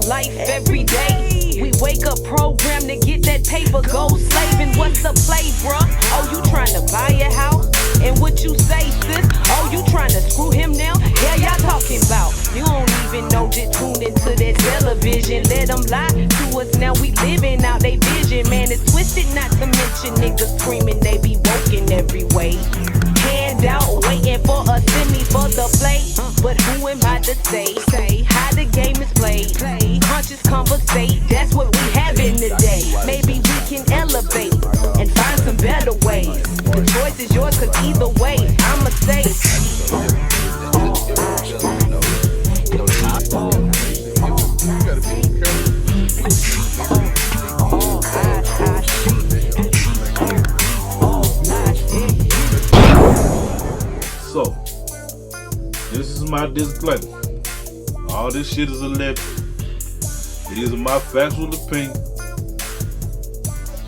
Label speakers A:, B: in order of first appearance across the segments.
A: life every day. We wake up programmed to get that paper, go slaving. What's the play, bruh? Oh, you trying to buy a house? And what you say, sis? Oh, you trying to screw him now? Yeah, y'all talking about. You don't even know, just tune into that television. Let them lie to us, now we living out they vision. Man, it's twisted, not to mention niggas screaming they be woken every way. Hand out, waiting for a semi for the play. But who am I to say how the game is played? Conscious conversate, that's what we having today. Maybe we can elevate and find some better ways. The choice is yours, cause either way, I'ma say.
B: So, this is my disclaimer. All this shit is alleged. These are my factual opinions.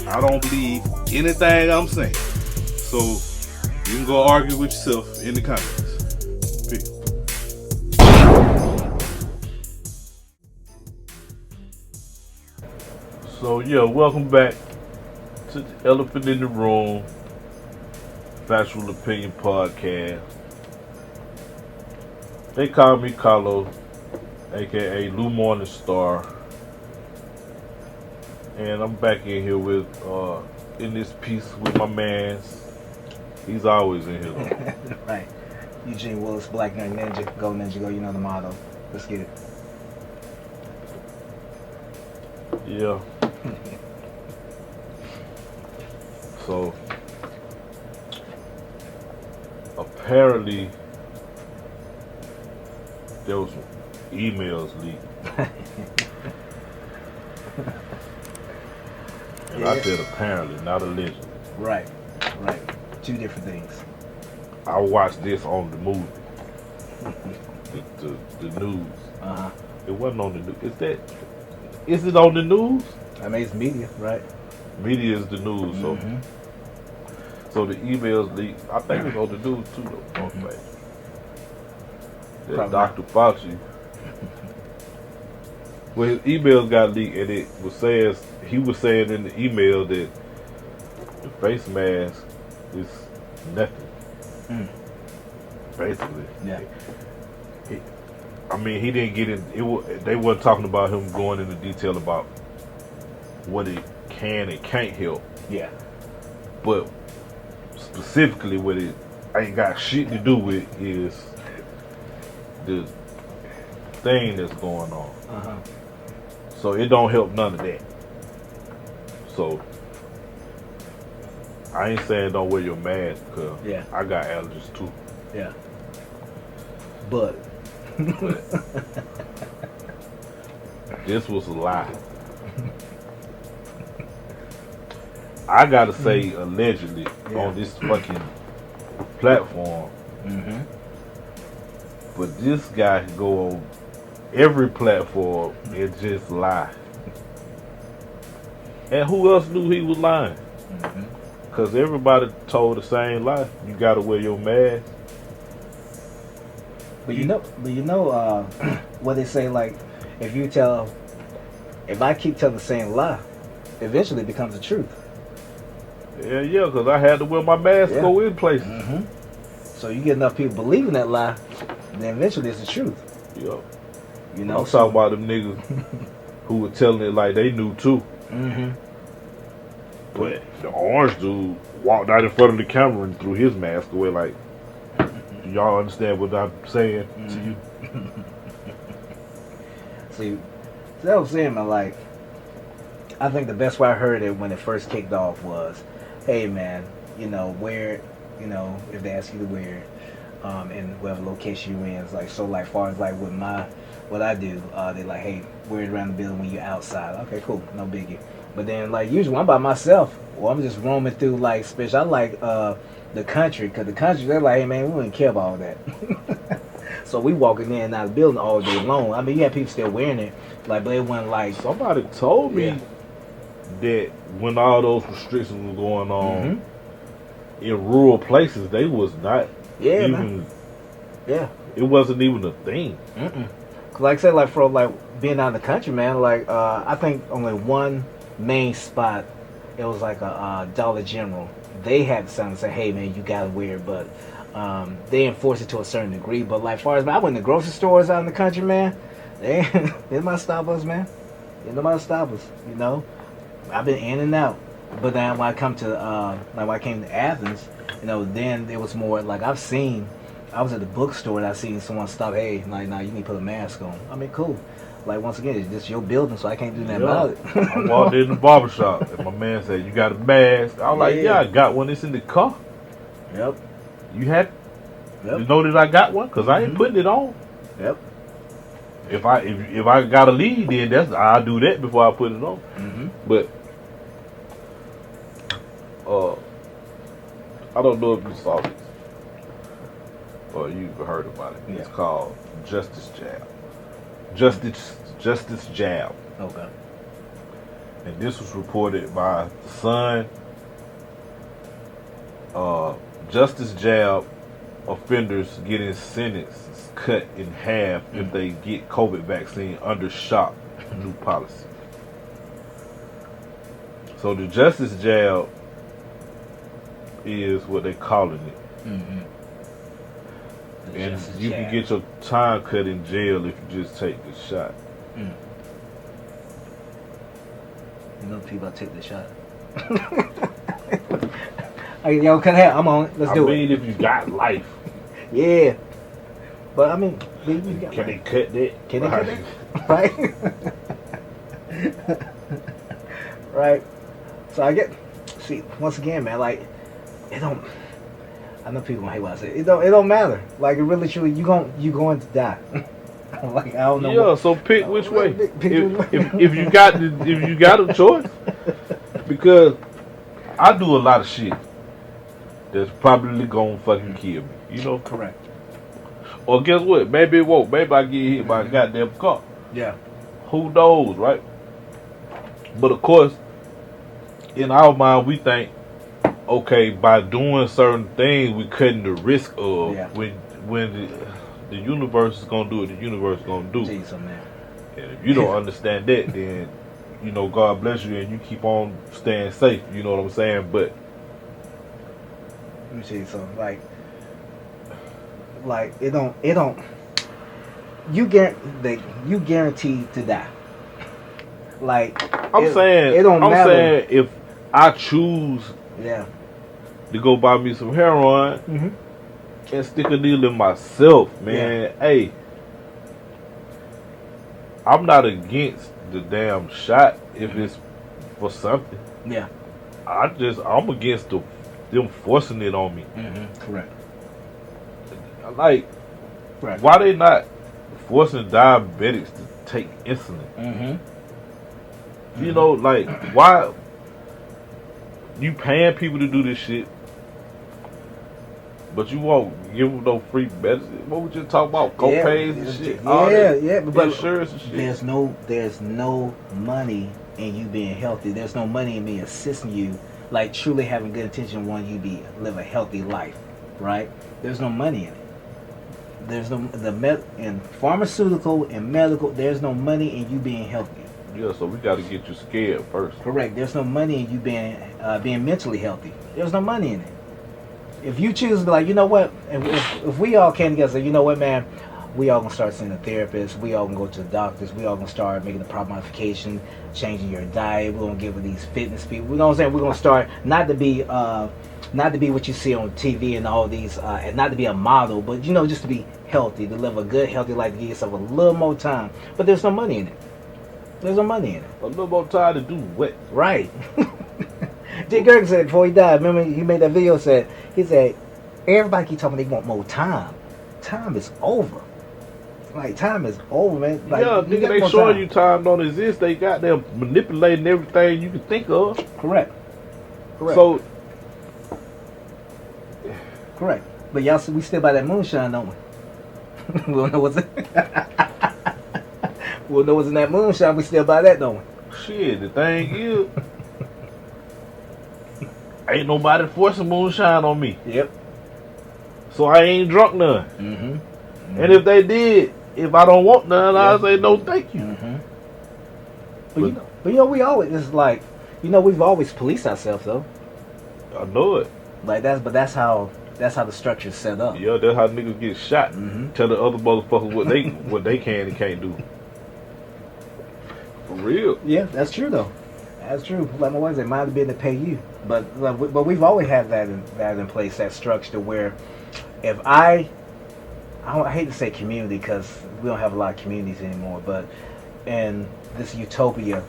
B: I don't believe anything I'm saying. So, you can go argue with yourself in the comments. Peace. So, yeah, welcome back to the Elephant in the Room Factual Opinion Podcast. They call me Carlo, aka Lou Morningstar, and I'm back in here with in this piece with my mans. He's always in here.
C: Right, Eugene, Willis, BlackNerdNinja, go Ninja, go. You know the motto. Let's get it.
B: Yeah. So apparently there was some emails leaked. And I said apparently, not allegedly.
C: Right. Two different things.
B: I watched this on the movie. the news.
C: Uh-huh.
B: It wasn't on the news. Is it on the news?
C: I mean, it's media, right?
B: Media is the news,
C: Mm-hmm.
B: So the emails leaked. I think it's on the news too, though.
C: Mm-hmm.
B: Okay. That Dr. Foxy, well, his emails got leaked, and it was saying, he was saying in the email that the face mask is nothing. Basically.
C: Yeah.
B: I mean, he didn't get in. They weren't talking about him going into detail about what it can and can't help.
C: Yeah.
B: But specifically, what it ain't got shit to do with is the thing that's going on.
C: Uh-huh.
B: So it don't help none of that. So I ain't saying don't wear your mask, because I got allergies too.
C: Yeah. But
B: this was a lie. I gotta say allegedly on this fucking platform.
C: Mm-hmm.
B: But this guy can go on every platform and just lie. And who else knew he was lying? Because everybody told the same lie. You gotta wear your mask.
C: But you know, what they say, like, if I keep telling the same lie, eventually it becomes the truth.
B: Yeah, because I had to wear my mask to go in places.
C: Mm-hmm. So you get enough people believing that lie, then eventually it's the truth.
B: Yep.
C: You know,
B: I'm talking about them niggas who were telling it like they knew too.
C: Mm-hmm.
B: But the orange dude walked out in front of the camera and threw his mask away like, do y'all understand what I'm saying to you?
C: See, so that was saying, man, like, I think the best way I heard it when it first kicked off was, hey, man, wear it, if they ask you to wear it, in whatever location you're in. It's like, so, like, far as, like, what I do, they like, hey, wear it around the building when you're outside. Okay, cool, no biggie. But then, like, usually when I'm by myself, or I'm just roaming through, like, especially, I like the country, because the country, they're like, hey, man, we wouldn't care about all that. So we walking in and out of the building all day long. I mean, you had people still wearing it, like, but it wasn't like...
B: Somebody told me that when all those restrictions were going on, in rural places, they was not even...
C: Yeah.
B: It wasn't even a thing.
C: Cause like I said, like, for, like, being out in the country, man, like I think only one main spot. It was like a Dollar General. They had something to say, hey man, you gotta wear it, but they enforce it to a certain degree. But like far as I went to grocery stores out in the country, man, they might stop us, man. They nobody stop us, you know. I've been in and out. But then when I come to like when I came to Athens, you know, then it was more like I was at the bookstore and I seen someone stop, hey, like, nah, you need to put a mask on. I mean, cool. Like, once again, it's just your building, so I can't do nothing about it.
B: I walked in the barbershop and my man said, you got a mask? I was like, yeah, I got one. It's in the car.
C: Yep.
B: You had,
C: Yep.
B: you know that I got one? Because I ain't putting it on.
C: Yep.
B: If I got to leave, then I'll do that before I put it on.
C: Mm-hmm.
B: But, I don't know if you saw this or you've heard about it. It's called Justice Jab. Justice Jab.
C: Okay.
B: And this was reported by the Sun. Justice Jab offenders getting sentences cut in half if they get COVID vaccine under shock. New policy. So the Justice Jab is what they calling it.
C: Mm-hmm.
B: And you can get your time cut in jail if you just take the shot.
C: Mm. You know, people take the shot. Hey, yo, cut hair. I'm on it. Let's do it.
B: I mean, if you got life.
C: Yeah. But, I mean, you got
B: Can they
C: life.
B: cut that?
C: Can they cut that? Right? Right. So I get, see, once again, man, like, it don't, I know people gonna hate what I say. It don't matter. Like, it really, truly, you going to die. Like, I don't know.
B: Yeah, so pick which way. If you got a choice, because I do a lot of shit that's probably gonna fucking kill me. You know?
C: Correct.
B: Or guess what? Maybe it won't. Maybe I get hit by a goddamn car.
C: Yeah.
B: Who knows, right? But of course, in our mind, we think, okay, by doing certain things, we cutting the risk of when the universe is gonna do what the universe is gonna do.
C: Jeez, man.
B: And if you don't understand that, then you know God bless you, and you keep on staying safe. You know what I'm saying? But
C: let me tell you something. Like it don't. You guaranteed to die. Like
B: I'm saying,
C: it don't matter.
B: saying if I choose to go buy me some heroin and stick a needle in myself, man, hey, I'm not against the damn shot if it's for something.
C: Yeah.
B: I'm against them forcing it on me.
C: Correct.
B: Like, why they not forcing diabetics to take insulin? You know, like, why you paying people to do this shit, but you won't give them no free medicine? What would you talk about? Copays and shit?
C: But
B: insurance and shit.
C: There's no money in you being healthy. There's no money in me assisting you, like truly having good intention, wanting you to live a healthy life, right? There's no money in it. There's no in pharmaceutical and medical. There's no money in you being healthy.
B: Yeah, so we got to get you scared first.
C: Correct. There's no money in you being mentally healthy. There's no money in it. If you choose to be like, you know what, if we all came together, say, you know what, man, we all gonna start seeing a therapist. We all gonna go to the doctors. We all gonna start making the proper modification, changing your diet. We're gonna give these fitness people. You know what I'm saying? We're gonna start not to be what you see on TV and all these, and not to be a model, but you know, just to be healthy, to live a good, healthy life, to give yourself a little more time. But there's no money in it. There's no money in it.
B: A little more time to do what?
C: Right. Jay Gerg said before he died, remember he made that video, he said, everybody keep talking they want more time. Time is over. Like, time is over, man. Like,
B: yeah, nigga, they showing you time don't exist. They got them manipulating everything you can think of.
C: Correct.
B: So,
C: correct. But y'all, we still by that moonshine, don't we? We don't know what's in we'll know what's in that moonshine. We still by that, don't we?
B: Shit, the thing is, ain't nobody forcing moonshine on me.
C: Yep.
B: So I ain't drunk none. And if they did, if I don't want none, I say no, thank you.
C: Mm-hmm. But you know, we always it's like, you know, we've always policed ourselves though.
B: I know it.
C: Like that's how the structure's set up.
B: Yeah, that's how niggas get shot.
C: Mm-hmm.
B: Tell the other motherfuckers what they can and can't do. For real.
C: Yeah, that's true though. That's true. Like my wife said, mind the business to pay you. But we've always had that in place, that structure where if I hate to say community because we don't have a lot of communities anymore, but in this utopia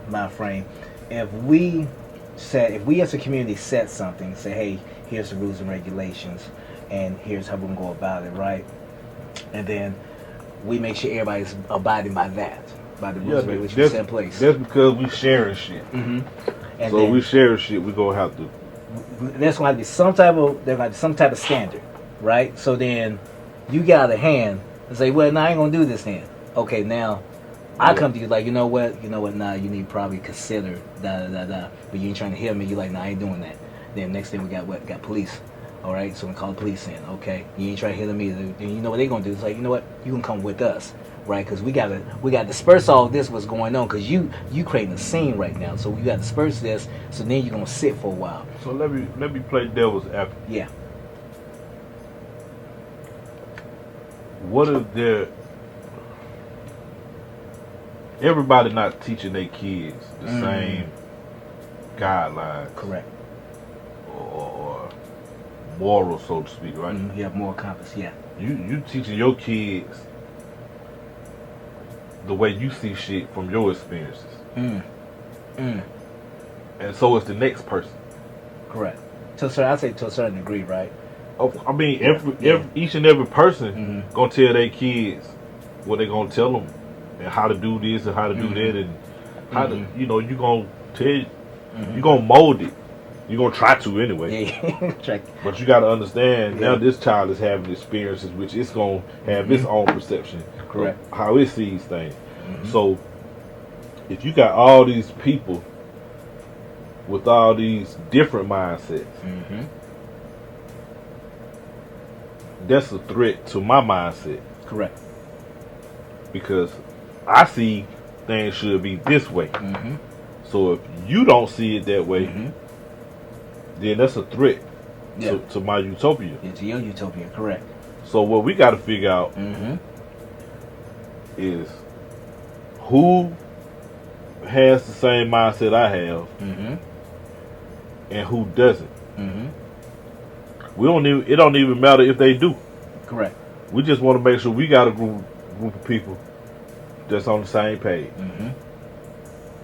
C: mind frame, if we as a community set something, say, hey, here's the rules and regulations, and here's how we're gonna go about it, right? And then we make sure everybody's abiding by that, by the rules and regulations set in place.
B: That's because we sharing shit.
C: Mm-hmm. And
B: so
C: then,
B: we sharing shit, we gonna have to.
C: There's gonna be some type of standard, right? So then you get out of hand and say, well, I ain't gonna do this then. Okay, now I come to you like, you know what, nah, you need to probably consider da. But you ain't trying to hear me. You like, nah, I ain't doing that. Then next thing we got police. All right, so we call the police in. Okay, you ain't trying to hear me. Then you know what they gonna do? It's like, you know what, you gonna come with us, right? Because we gotta disperse all this what's going on. Because you creating a scene right now. So we gotta disperse this. So then you're gonna sit for a while.
B: So let me play devil's advocate.
C: Yeah.
B: What if there? Everybody not teaching their kids the same guidelines.
C: Correct.
B: Or moral, so to speak, right?
C: You have moral compass, yeah.
B: You teaching your kids the way you see shit from your experiences. And so is the next person.
C: Correct. I'd say to a certain degree, right?
B: I mean, each and every person gonna tell their kids what they gonna tell them, and how to do this and how to do that, and how to, you gonna tell, you gonna mold it. You're gonna try to anyway.
C: Yeah.
B: But you gotta understand, now this child is having experiences which it's gonna have its own perception.
C: Correct.
B: Of how it sees things. So if you got all these people with all these different mindsets, that's a threat to my mindset.
C: Correct.
B: Because I see things should be this way. So if you don't see it that way, then that's a threat to my utopia.
C: Yeah, to your utopia, correct.
B: So what we got to figure out is who has the same mindset I have and who doesn't. It don't even matter if they do.
C: Correct.
B: We just want to make sure we got a group of people that's on the same page.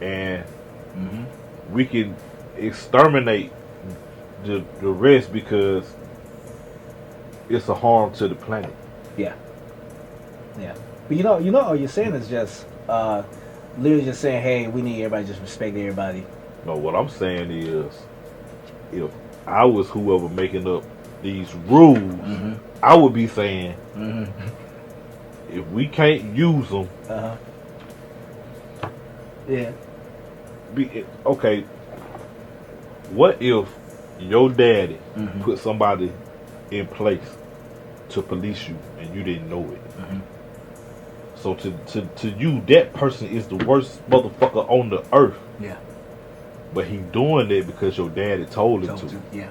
B: And we can exterminate the rest because it's a harm to the planet.
C: Yeah. But you know, all you're saying is just literally just saying, hey, we need everybody to just respect everybody.
B: No, what I'm saying is, if I was whoever making up these rules, I would be saying, if we can't use them, okay. What if your daddy put somebody in place to police you and you didn't know it? So to you, that person is the worst motherfucker on the earth.
C: Yeah.
B: But he doing that because your daddy told him to.
C: Yeah.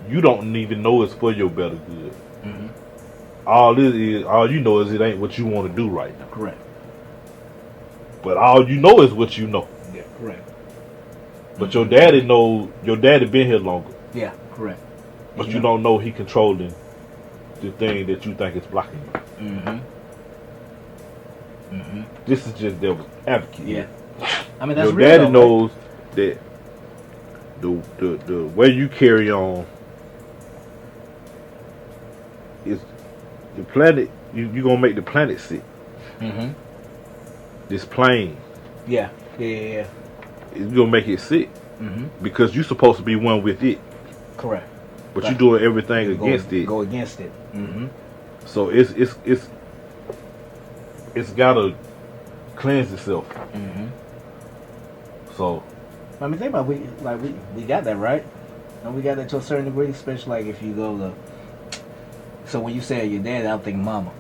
B: You don't even know it's for your better good. All you know is it ain't what you want to do right now.
C: Correct.
B: But all you know is what you know.
C: Yeah, correct.
B: But your daddy been here longer.
C: Yeah, correct.
B: But you don't know he controlling the thing that you think is blocking you. This is just devil's advocate.
C: Yeah. I mean, that's
B: your
C: real
B: daddy
C: though,
B: knows that the way you carry on is the planet. You gonna make the planet sick. This plane.
C: Yeah.
B: You're gonna make it sick because you're supposed to be one with it.
C: Correct.
B: But you're doing everything against it.
C: Go against it.
B: So it's gotta cleanse itself. So
C: I mean, think about we got that right, and we got that to a certain degree, especially like if you go to So when you say your dad, I don't think mama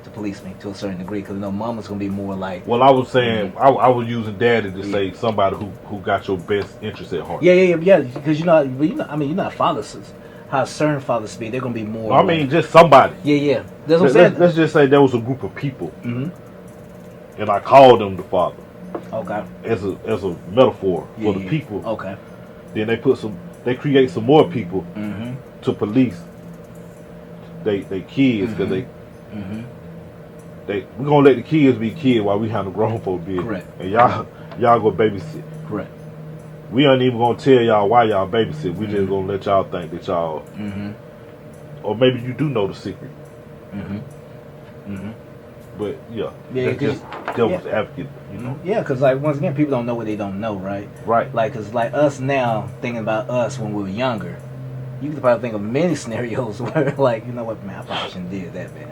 C: to police me to a certain degree, because mama's gonna be more like.
B: Well, I was saying I was using daddy to say somebody who got your best interest at heart.
C: Yeah, because you're not fathers. How certain fathers speak, they're gonna be more.
B: I mean, just somebody.
C: Yeah. That's what I'm saying.
B: Let's just say there was a group of people, and I called them the father.
C: Okay.
B: As a metaphor for the people.
C: Okay.
B: Then they create some more people to police they kids because we're gonna let the kids be kids while we have the grown folk be.
C: Correct.
B: And y'all go babysit.
C: Correct.
B: We ain't even gonna tell y'all why y'all babysit. We just gonna let y'all think that y'all, or maybe you do know the secret. But that's just devil's advocate, you know.
C: Yeah, because like once again, people don't know what they don't know, right?
B: Right.
C: Like, cause like us now, thinking about us when we were younger, you could probably think of many scenarios where like, you know what, man, I probably shouldn't did that, man.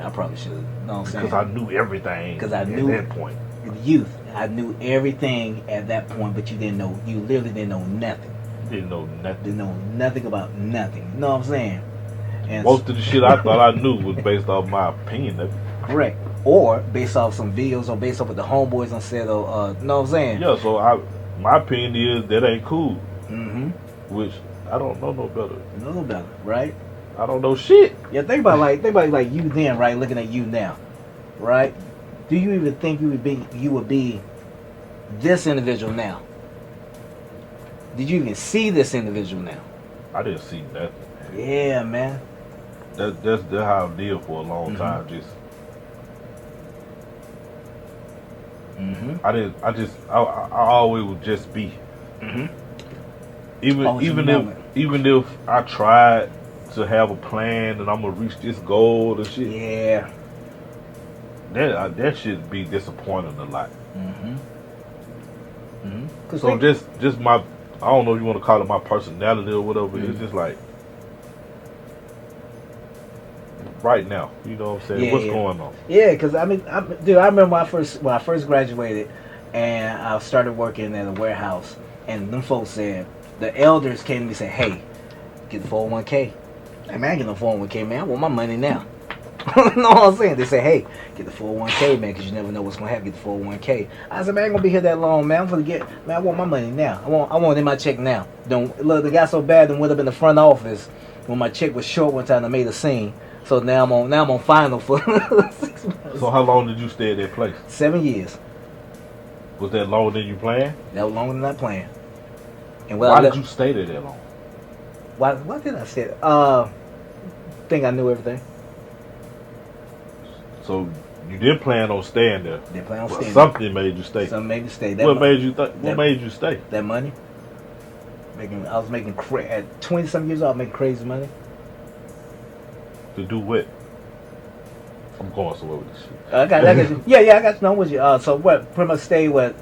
C: I probably should. You know what I'm saying?
B: Because I knew everything.
C: Because I knew
B: at that point.
C: Youth. I knew everything at that point, but you didn't know. You literally didn't know nothing.
B: Didn't know nothing.
C: Didn't know nothing about nothing. You know what I'm saying? And
B: most of the shit I thought I knew was based off my opinion of it.
C: Correct. Or based off some videos, or based off what the homeboys done said, or you know what I'm saying?
B: Yeah. So my opinion is that ain't cool. Which I don't know no better.
C: No better, right?
B: I don't know shit.
C: Yeah. Think about like you then, right? Looking at you now, right? Do you even think you would be this individual now? Did you even see this individual now?
B: I didn't see nothing.
C: Yeah, man.
B: That's how I did for a long time. Just I always would just be. Even if I tried to have a plan and I'm gonna reach this goal and shit.
C: Yeah.
B: That should be disappointing a lot. So just my, I don't know if you want to call it my personality or whatever. It's just like right now, you know what I'm saying? What's going on?
C: Yeah, because I remember when I first graduated, and I started working at a warehouse, and them folks said, the elders came to me and said, "Hey, get the 401k." Hey man, I get no 401k, man. I want my money now. You know what I'm saying? They say, "Hey, get the 401k, man, because you never know what's gonna happen. Get the 401k." I said, "Man, I ain't gonna be here that long, man. I'm gonna man. I want my money now. I want it in my check now." Don't look. They got so bad and went up in the front office when my check was short one time. I made a scene. So now I'm on final for 6 months.
B: So how long did you stay at that place?
C: 7 years.
B: Was that longer than you planned?
C: That was longer than I planned. And
B: why did you stay there that long?
C: Why did I say that? Think I knew everything.
B: So you didn't plan on staying there.
C: Didn't plan on staying.
B: Something made you stay.
C: Something made me stay.
B: What made you stay?
C: That money. I was making at 20-some years old. I was making crazy money.
B: To do what? I'm going somewhere with this shit.
C: I got you. Yeah, I got you. No, with you. So what? Pretty much stay with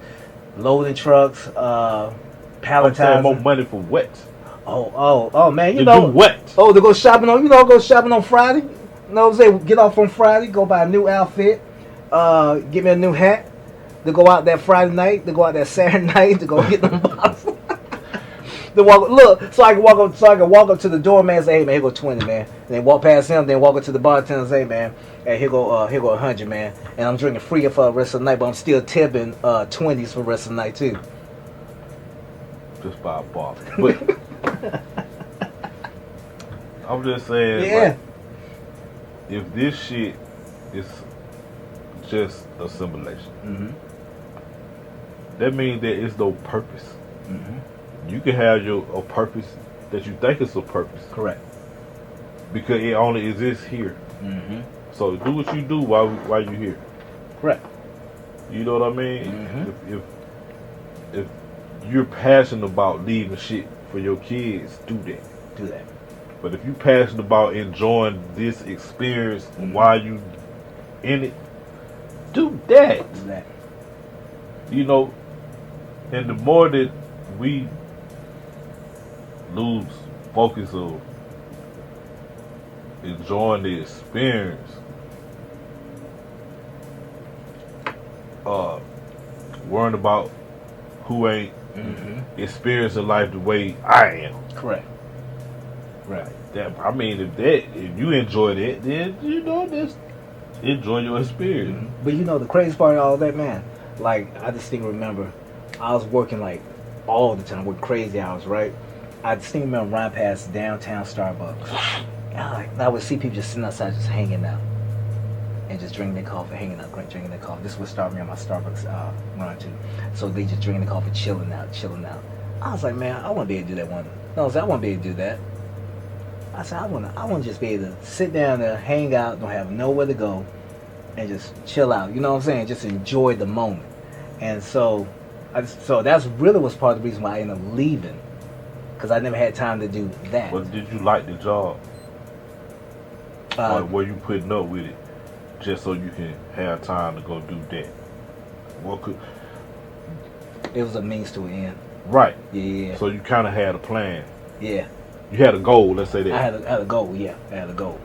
C: loading trucks, palletizing.
B: More money for what?
C: Oh, man. You
B: to
C: know
B: do what?
C: Oh, to go shopping on. Go shopping on Friday. You know what I'm saying? Get off on Friday. Go buy a new outfit. Get me a new hat. To go out that Friday night. To go out that Saturday night. To go get them bottles. So I can walk up to the doorman and say, "Hey man, here go 20, man." And then walk past him, then walk up to the bartender and say, "Man, hey, here go 100, man." And I'm drinking free for the rest of the night, but I'm still tipping 20s for the rest of the night too.
B: Just by a bar. But I'm just saying,
C: yeah.
B: If this shit is just a simulation, that means there is no purpose. You can have a purpose that you think is a purpose.
C: Correct.
B: Because it only exists here. So do what you do while you're here.
C: Correct.
B: You know what I mean? If you're passionate about leaving shit for your kids, do that.
C: Do that.
B: But if you're passionate about enjoying this experience while you in it, do that.
C: Do that.
B: You know, and the more that we lose focus of enjoying the experience, worrying about who ain't experiencing life the way I am.
C: Correct. Right.
B: I mean, if you enjoy that, then just enjoy your experience.
C: Mm-hmm. But the crazy part of all that, man. Like, I distinctly remember, I was working like all the time, with crazy hours, right? I distinctly remember riding past downtown Starbucks. And I would see people just sitting outside, just hanging out, and just drinking their coffee, hanging out, drinking their coffee. This is what started me on my Starbucks run too. So they just drinking the coffee, chilling out. I was like, man, I want to be able to do that one. No, I was like, I want to be able to do that. I said, I want to just be able to sit down there, hang out, don't have nowhere to go, and just chill out. You know what I'm saying? Just enjoy the moment. And so that's really was part of the reason why I ended up leaving, because I never had time to do that.
B: But did you like the job? Or were you putting up with it just so you can have time to go do that?
C: It was a means to an end.
B: Right.
C: Yeah.
B: So you kind of had a plan.
C: Yeah.
B: You had a goal, let's say that.
C: I had a goal, yeah. I had a goal.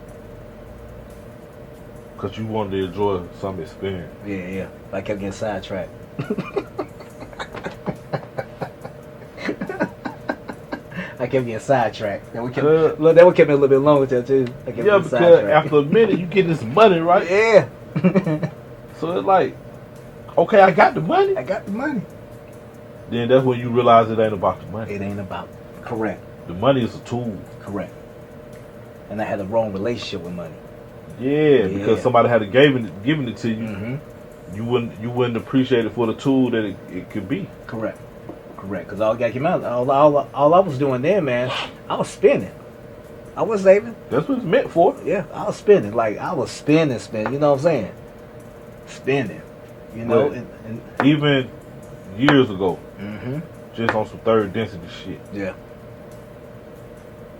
B: Because you wanted to enjoy some experience.
C: Yeah. I kept getting sidetracked. I kept getting sidetracked. That would keep me a little bit longer too.
B: Because after a minute you get this money, right?
C: Yeah.
B: So it's like, okay, I got the money. Then that's when you realize it ain't about the money.
C: It ain't about. Correct.
B: The money is a tool.
C: Correct. And I had a wrong relationship with money.
B: Yeah, because somebody had given it to you.
C: Mm-hmm.
B: You wouldn't appreciate it for the tool that it could be.
C: Correct. Because all I was doing then, man, I was spending. I was saving.
B: That's what it's meant for.
C: Yeah, I was spending. Like, I was spending. You know what I'm saying? Spending. And
B: even years ago,
C: mm-hmm.
B: just on some third density shit.
C: Yeah.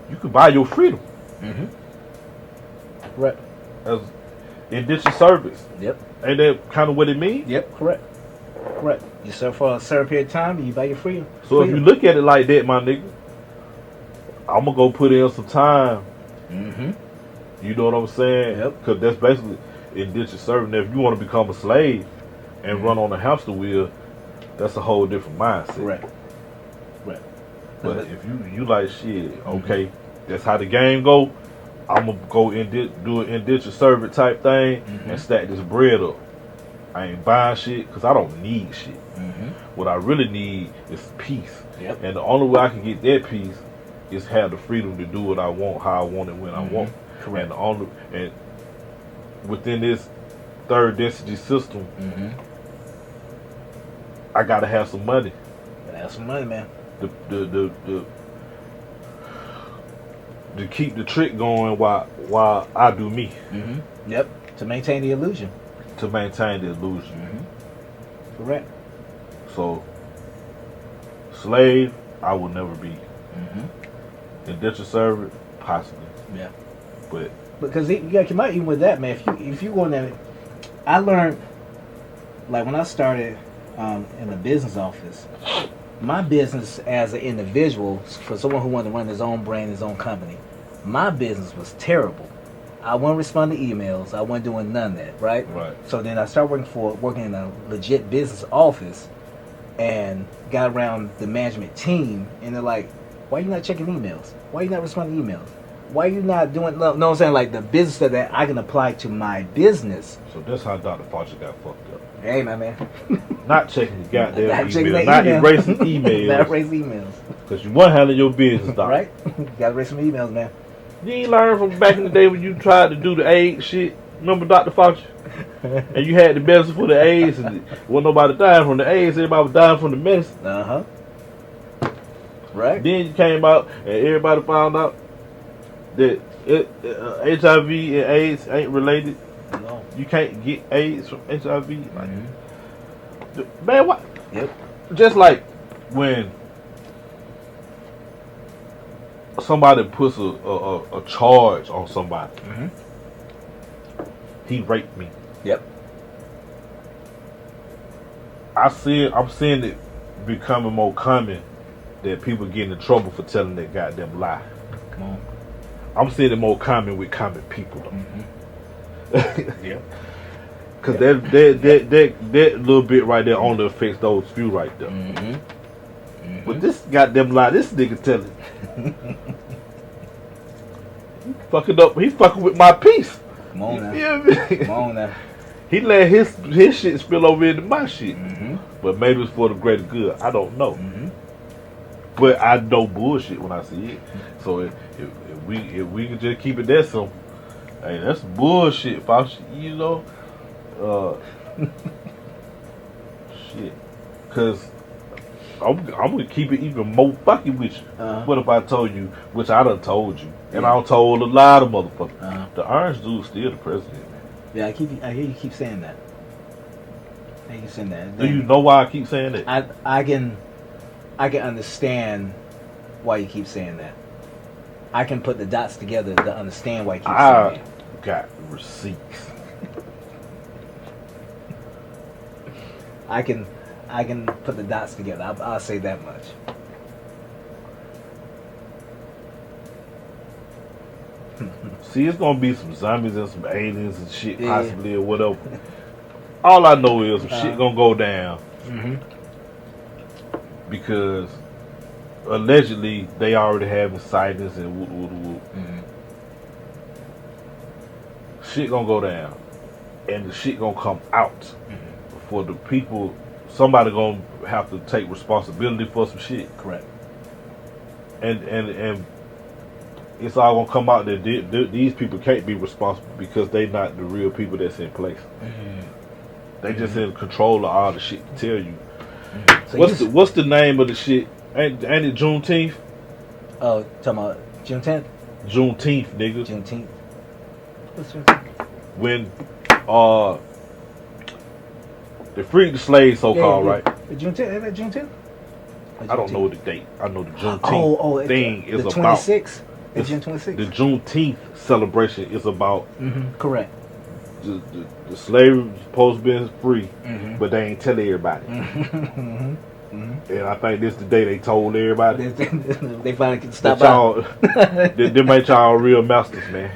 B: You could buy your freedom.
C: Mm-hmm. Correct.
B: As indentured service.
C: Yep.
B: Ain't that kind of what it means?
C: Yep. Correct. You serve for a certain period of time, and you buy your freedom.
B: So if you look at it like that, my nigga, I'm gonna go put in some time.
C: Mm-hmm.
B: You know what I'm saying?
C: Yep.
B: Because that's basically indentured service. Now, if you want to become a slave and run on a hamster wheel, that's a whole different mindset.
C: Correct.
B: But if you like shit, okay, that's how the game go. I'm gonna go do an indentured servant type thing and stack this bread up. I ain't buying shit because I don't need shit.
C: Mm-hmm.
B: What I really need is peace.
C: Yep.
B: And the only way I can get that peace is have the freedom to do what I want, how I want it, when I want.
C: Correct.
B: And within this third density system, I gotta have some money.
C: Gotta have some money, man.
B: To keep the trick going while I do me.
C: Mm-hmm. Yep. To maintain the illusion. Correct.
B: So, slave, I will never be. Indentured servant, possibly.
C: Yeah.
B: But
C: because you got to come out even with that, man. If you go in there, I learned, like when I started in the business office, my business as an individual, for someone who wanted to run his own brand, his own company, my business was terrible. I wasn't responding to emails. I wasn't doing none of that, right?
B: Right.
C: So then I started working in a legit business office, and got around the management team, and they're like, "Why are you not checking emails? Why are you not responding to emails? Why are you not doing?" No, what I'm saying, like the business that I can apply to my business.
B: So that's how Dr. Foxy got fucked up.
C: Hey, my man.
B: Not checking the goddamn
C: Not checking
B: emails.
C: that
B: Not
C: email.
B: erasing emails.
C: Not erasing emails.
B: Because you want handling your business, Doctor.
C: Right? You gotta erase some emails, man.
B: You ain't learned from back in the day when you tried to do the AIDS shit. Remember Dr. Foxy? And you had the medicine for the AIDS, and wasn't nobody dying from the AIDS. Everybody was dying from the medicine.
C: Right.
B: Then you came out, and everybody found out that HIV and AIDS ain't related.
C: No.
B: You can't get AIDS from HIV. Like, man, what?
C: Yep.
B: Just like when somebody puts a charge on somebody. He raped me.
C: Yep.
B: I'm seeing it becoming more common that people get in trouble for telling that goddamn lie.
C: Come on.
B: I'm seeing it more common with common people though.
C: Yep.
B: Cause that little bit right there only affects those few right there. But this goddamn lie, this nigga telling. fucking up. He fucking with my peace.
C: Come on now.
B: You feel me?
C: Come on now.
B: He let his shit spill over into my shit.
C: Mm-hmm.
B: But maybe it's for the greater good. I don't know.
C: Mm-hmm.
B: But I know bullshit when I see it. So if we can just keep it that simple, hey, that's bullshit, Foxy. You know, shit. Cause I'm gonna keep it even more fucking with you. What if I told you, which I done told you, and I done told a lot of motherfuckers, the orange dude's still the president, man.
C: Yeah, I hear you keep saying that. I hear you saying that.
B: Do you know why I keep saying that?
C: I can understand why you keep saying that. I can put the dots together to understand why you keep saying that.
B: Got receipts.
C: I can put the dots together. I'll say that much.
B: See, it's gonna be some zombies and some aliens and shit, possibly, or whatever. All I know is some shit gonna go down.
C: Mm-hmm.
B: Because allegedly they already having sightings and whoop whoop whoop.
C: Mm-hmm.
B: Shit gonna go down, and the shit gonna come out for the people. Somebody gonna have to take responsibility for some shit.
C: Correct.
B: And it's all gonna come out that these people can't be responsible because they not the real people that's in place. Mm-hmm. They just in control of all the shit to tell you. Mm-hmm. So what's the name of the shit? Ain't it Juneteenth?
C: Oh, talking about Juneteenth?
B: Juneteenth, nigga.
C: Juneteenth. What's Juneteenth?
B: When they freed the slaves, so-called, right?
C: The Juneteenth? Is that Juneteenth?
B: I don't know the date. I know the Juneteenth thing is
C: the
B: about.
C: 26th? It's June 26th.
B: The Juneteenth celebration is about.
C: Correct.
B: The slaves supposed to be free, but they ain't tell everybody. And I think this the day they told everybody.
C: They finally can stop by.
B: They make y'all real masters, man.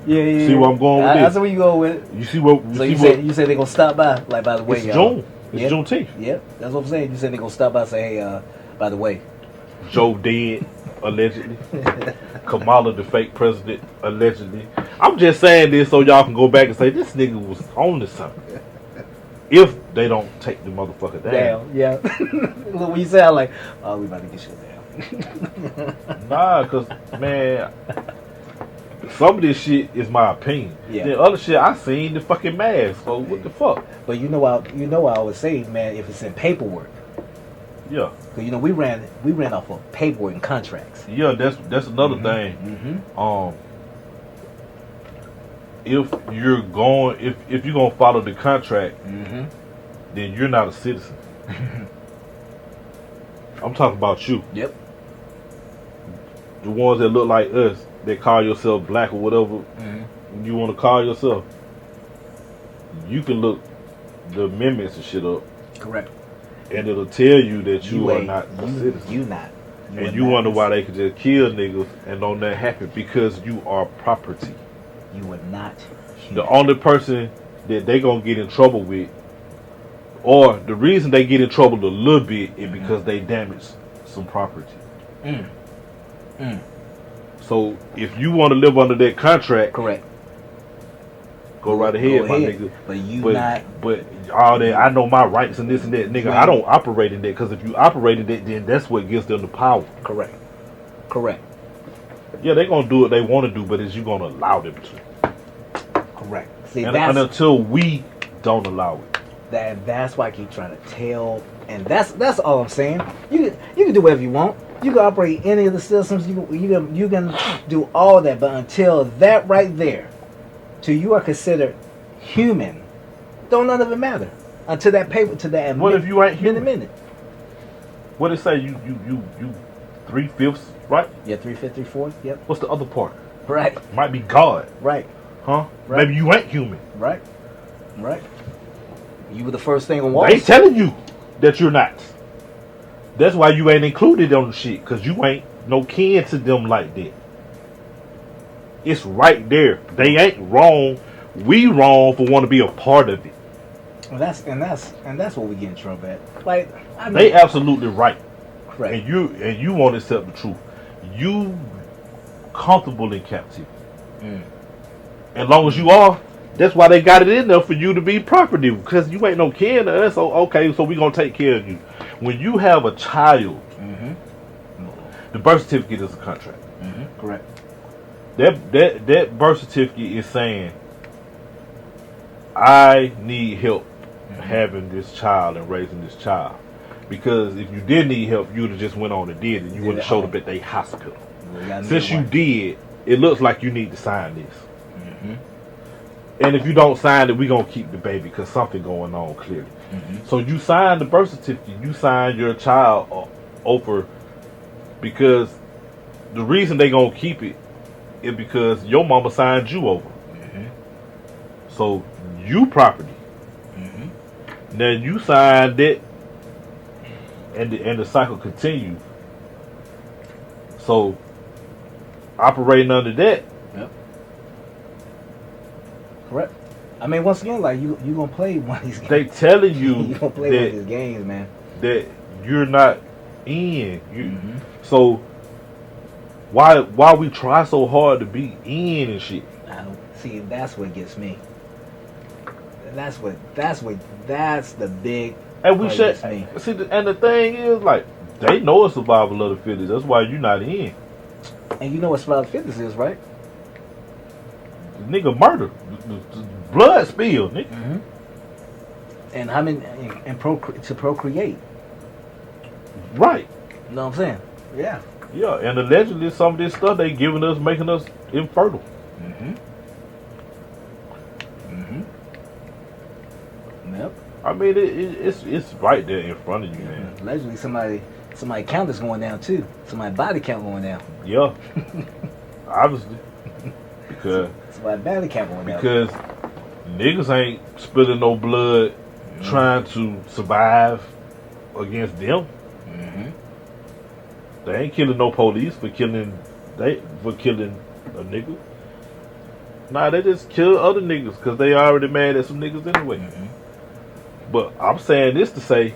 C: Yeah.
B: See where I'm going with this?
C: That's where you go with it.
B: You see what?
C: You said they gonna stop by, like, by the way,
B: it's
C: y'all.
B: June. It's Juneteenth.
C: Yep, that's what I'm saying. You said they gonna stop by and say, hey, by the way,
B: Joe dead, allegedly. Kamala, the fake president, allegedly. I'm just saying this so y'all can go back and say this nigga was on to something. If they don't take the motherfucker down.
C: Yeah. When you say, I'm like, oh, we about to get shit down.
B: Nah, cause man, some of this shit is my opinion.
C: Yeah.
B: The other shit I seen the fucking mask. So what the fuck?
C: But you know I always say, man, if it's in paperwork.
B: Yeah.
C: Cause we ran off of paperwork and contracts.
B: Yeah, that's another thing. If you're gonna follow the contract, then you're not a citizen. I'm talking about you.
C: Yep.
B: The ones that look like us, that call yourself black or whatever you want to call yourself. You can look the amendments and shit up.
C: Correct.
B: And it'll tell you that you are not a citizen.
C: You not.
B: And you wonder why they could just kill niggas and don't that happen because you are property.
C: You are not human.
B: The only person that they gonna get in trouble with, or the reason they get in trouble a little bit, is because they damaged some property. So if you want to live under that contract,
C: correct,
B: go right ahead, my nigga.
C: But
B: all that, I know my rights and this and that, nigga. I don't operate in that because if you operate in that, then that's what gives them the power.
C: Correct.
B: Yeah, they gonna do what they want to do, but is you gonna allow them to?
C: Correct. See,
B: and until we don't allow it,
C: that's why I keep trying to tell, and that's all I'm saying. You can do whatever you want. You can operate any of the systems. You can do all that, but until that right there, till you are considered human, don't none of it matter. Until that paper, to that.
B: What if you ain't human?
C: In a minute.
B: What it say? You 3/5, right?
C: Yeah, 3/5, 3/4. Yep.
B: What's the other part?
C: Right.
B: Might be God.
C: Right.
B: Huh?
C: Right.
B: Maybe you ain't human.
C: Right. You were the first thing on Wall
B: They telling you that you're not. That's why you ain't included on the shit, because you ain't no kin to them like that. It's right there. They ain't wrong. We wrong for want to be a part of it.
C: Well, that's what we get in trouble at. Like, I mean,
B: they absolutely right.
C: Correct.
B: And you won't accept the truth. You comfortable in captivity. As long as you are, that's why they got it in there for you to be property, because you ain't no kin to us. So okay, so we gonna take care of you. When you have a child, the birth certificate is a contract.
C: Correct.
B: That birth certificate is saying, I need help having this child and raising this child. Because if you did need help, you would have just went on and did it. You would have showed up at their hospital. Since you did, it looks like you need to sign this. And if you don't sign it, we're going to keep the baby because something going on clearly. So you sign the birth certificate. You sign your child over because the reason they going to keep it is because your mama signed you over. So you property. Now you signed it, and the cycle continues. So operating under that.
C: Correct. I mean, once again, like you gonna play one of these games.
B: They telling you
C: you gonna play one of these games, man.
B: That you're not in. So why we try so hard to be in and shit?
C: I don't see. That's what gets me. That's the big.
B: And we should see. And the thing is, like, they know it's survival of the fittest. That's why you're not in.
C: And you know what survival of the fittest is, right?
B: The nigga murder, the blood spill, nigga.
C: And how many to procreate?
B: Right.
C: You know what I'm saying? Yeah.
B: Yeah, and allegedly some of this stuff they giving us, making us infertile.
C: Yep.
B: I mean, it's right there in front of you, man.
C: Allegedly, somebody count is going down too. Somebody body count going down.
B: Yeah. Obviously. Because
C: somebody body count going down.
B: Because niggas ain't spilling no blood trying to survive against them. They ain't killing no police for killing a nigga. Nah, they just kill other niggas because they already mad at some niggas anyway. But I'm saying this to say,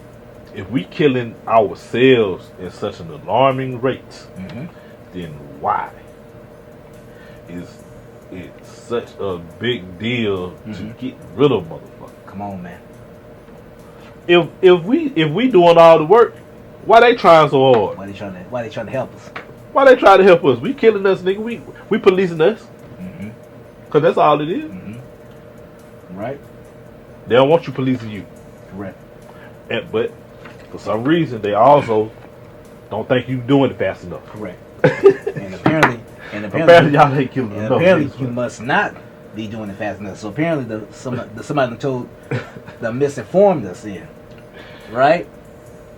B: if we killing ourselves in such an alarming rate, then why is it such a big deal to get rid of motherfuckers?
C: Come on, man.
B: If we doing all the work, why they trying so hard?
C: Why they trying to help us?
B: Why they trying to help us? We killing us, nigga. We policing us. Cause that's all it is.
C: Right.
B: They don't want you policing you.
C: Correct.
B: But for some reason, they also don't think you doing it fast enough.
C: Correct. and apparently
B: y'all ain't killing enough.
C: Apparently, you must not be doing it fast enough. So apparently, somebody told, misinformed us here, right?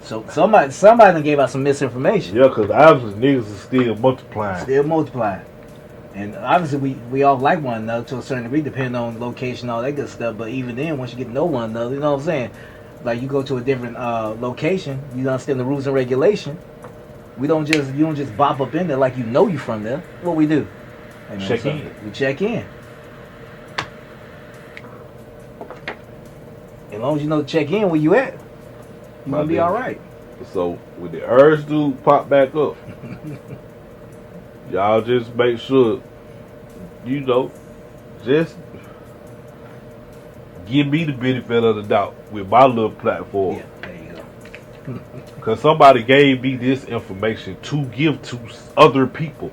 C: So somebody done gave out some misinformation.
B: Yeah, because obviously niggas is still multiplying.
C: And obviously we all like one another to a certain degree, depending on location, all that good stuff. But even then, once you get to know one another, you know what I'm saying? Like you go to a different location, you understand the rules and regulation. You don't just bop up in there like you know you from there. What we do?
B: Check in.
C: We check in. As long as you know to check in where you at, you gonna be all right.
B: So when the urge do pop back up, y'all just make sure, just give me the benefit of the doubt with my little platform.
C: Yeah, there you go.
B: Because somebody gave me this information to give to other people.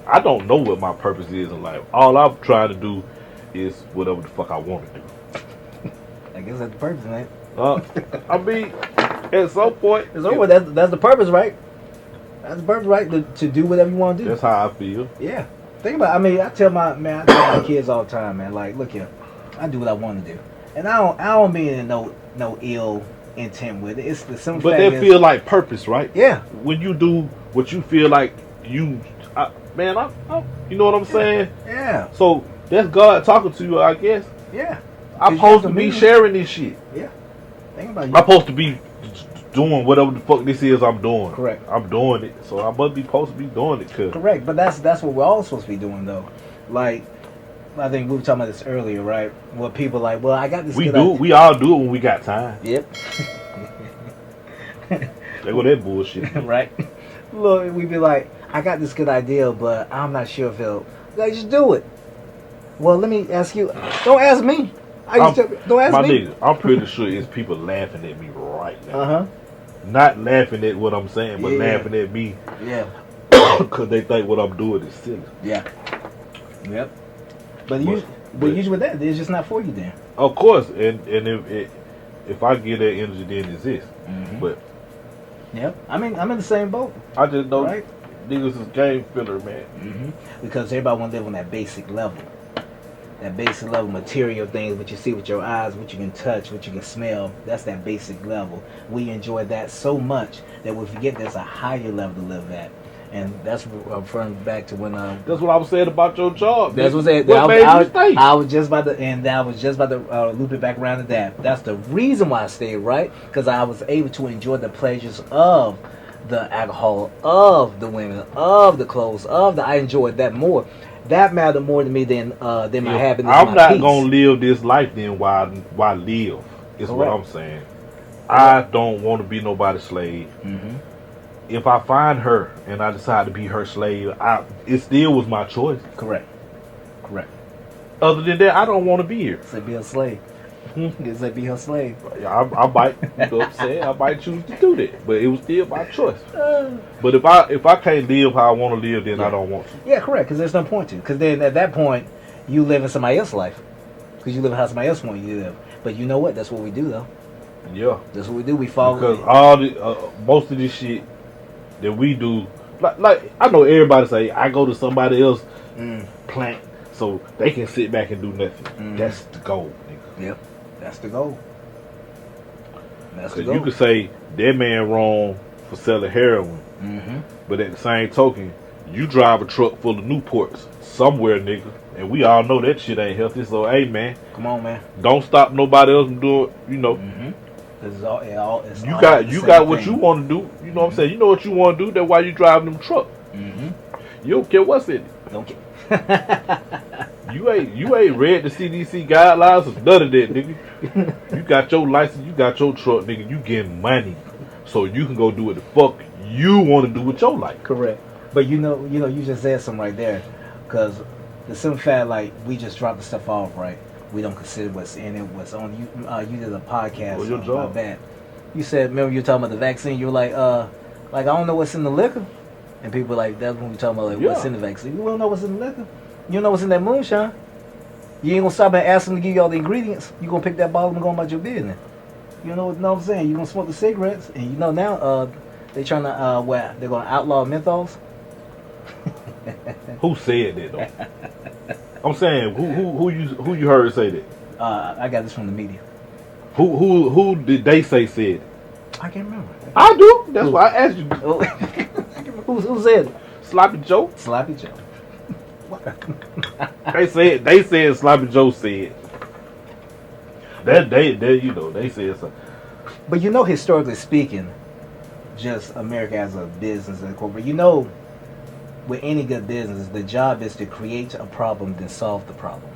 B: I don't know what my purpose is in life. All I'm trying to do is whatever the fuck I want to do.
C: I guess that's the purpose, man.
B: I mean, at some point,
C: that's the purpose, right? That's the purpose, right? To do whatever you want to do.
B: That's how I feel.
C: Yeah. Think about it. I mean, I tell my kids all the time, man. Like, look here, I do what I want to do, and I don't mean in no ill intent with it. It's the simple
B: but
C: fact
B: they feel like purpose, right?
C: Yeah.
B: When you do what you feel like you know what I'm saying?
C: Yeah.
B: So that's God talking to you, I guess.
C: Yeah.
B: I'm supposed to be sharing this shit.
C: Yeah. Think about it.
B: I'm supposed to be doing whatever the fuck this is I'm doing.
C: Correct.
B: I'm doing it, so I must be supposed to be doing it.
C: Correct, but that's what we're all supposed to be doing, though. Like, I think we were talking about this earlier, right? What people like, well, I got this.
B: We all do it when we got time.
C: Yep.
B: There go that bullshit.
C: Right. Look, we be like, I got this good idea, but I'm not sure if it'll Like, just do it. Well, let me ask you. Don't ask me. Don't ask
B: my
C: me.
B: nigga, I'm pretty sure it's people laughing at me right now.
C: Uh-huh.
B: Not laughing at what I'm saying, but laughing at me.
C: Yeah.
B: Because they think what I'm doing is silly.
C: Yeah. Yep. But usually with that, it's just not for you then.
B: Of course, and if I get that energy, then it's this.
C: Mm-hmm.
B: But
C: yep, I'm in the same boat.
B: I just know
C: right?
B: niggas is game filler, man.
C: Mm-hmm. Because everybody want to live on that basic level. That basic level material things, what you see with your eyes, what you can touch, what you can smell. That's that basic level. We enjoy that so much that we forget there's a higher level to live at. And that's referring back to when
B: that's what I was saying about your job.
C: That's what I was just about to loop it back around to that. That's the reason why I stayed, right? Because I was able to enjoy the pleasures of the alcohol, of the women, of the clothes, I enjoyed that more. That mattered more to me than my happiness.
B: I'm not gonna live this life then. Why live? Is what I'm saying. I don't want to be nobody's slave. Mm-hmm. If I find her and I decide to be her slave, it still was my choice. Correct. Other than that, I don't want to be here.
C: Say be a slave. Say be her slave.
B: I might, you know what I'm saying? I might choose to do that, but it was still my choice. But if I can't live how I want to live, then I don't want to.
C: Yeah, correct. Because there's no point to. Because then at that point, you live in somebody else's life. Because you live how somebody else wants you to live. But you know what? That's what we do, though.
B: Yeah.
C: That's what we do. We follow.
B: Because all the most of this shit that we do, like I know everybody say I go to somebody else plant so they can sit back and do nothing. Mm-hmm. That's the goal, nigga.
C: Yep, that's the goal. That's the goal.
B: You could say that man wrong for selling heroin, but at the same token, you drive a truck full of Newports somewhere, nigga, and we all know that shit ain't healthy. So hey, man,
C: come on, man,
B: don't stop nobody else from doing. You know.
C: It's
B: you got what you want to do. You know what I'm saying? You know what you want to do. That's why you driving them truck. You don't care what's in it.
C: Don't care.
B: You ain't read the CDC guidelines or none of that, nigga. You got your license. You got your truck, nigga. You getting money, so you can go do what the fuck you want to do with your life.
C: Correct. But you just said something right there, because the simple fact, like, we just dropped the stuff off, right? We don't consider what's in it, what's on you. You did a podcast about that. You said, remember you were talking about the vaccine? You were like, I don't know what's in the liquor. And people were like, that's when we talking about what's in the vaccine. You don't know what's in the liquor. You don't know what's in that moonshine. You ain't gonna stop and ask them to give you all the ingredients. You gonna pick that bottle and go about your business. You know what I'm saying? You gonna smoke the cigarettes, and you know now they trying to they're gonna outlaw menthols.
B: Who said that though? I'm saying, who you heard say that?
C: I got this from the media.
B: Who did they say said it?
C: I can't remember.
B: I do. That's why I asked you.
C: Who said it?
B: Sloppy Joe.
C: Sloppy Joe.
B: They said Sloppy Joe said. That they said something.
C: But historically speaking, just America as a business and corporate, with any good business, the job is to create a problem, then solve the problem.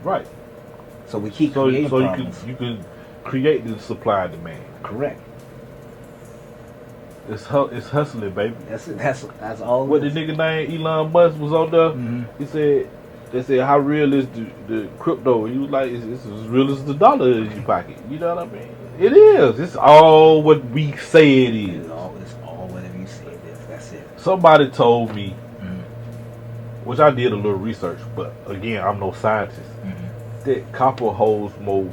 B: Right.
C: So we keep creating problems.
B: So you can create the supply and demand.
C: Correct.
B: It's hustling, baby.
C: That's all.
B: What the nigga named Elon Musk was on there? He said, they said, how real is the crypto? He was like, it's as real as the dollar in your pocket. You know what I mean? It is. It's all what we say it is.
C: It's all whatever you say it is. That's it.
B: Somebody told me, which I did a little research, but again, I'm no scientist, that copper holds more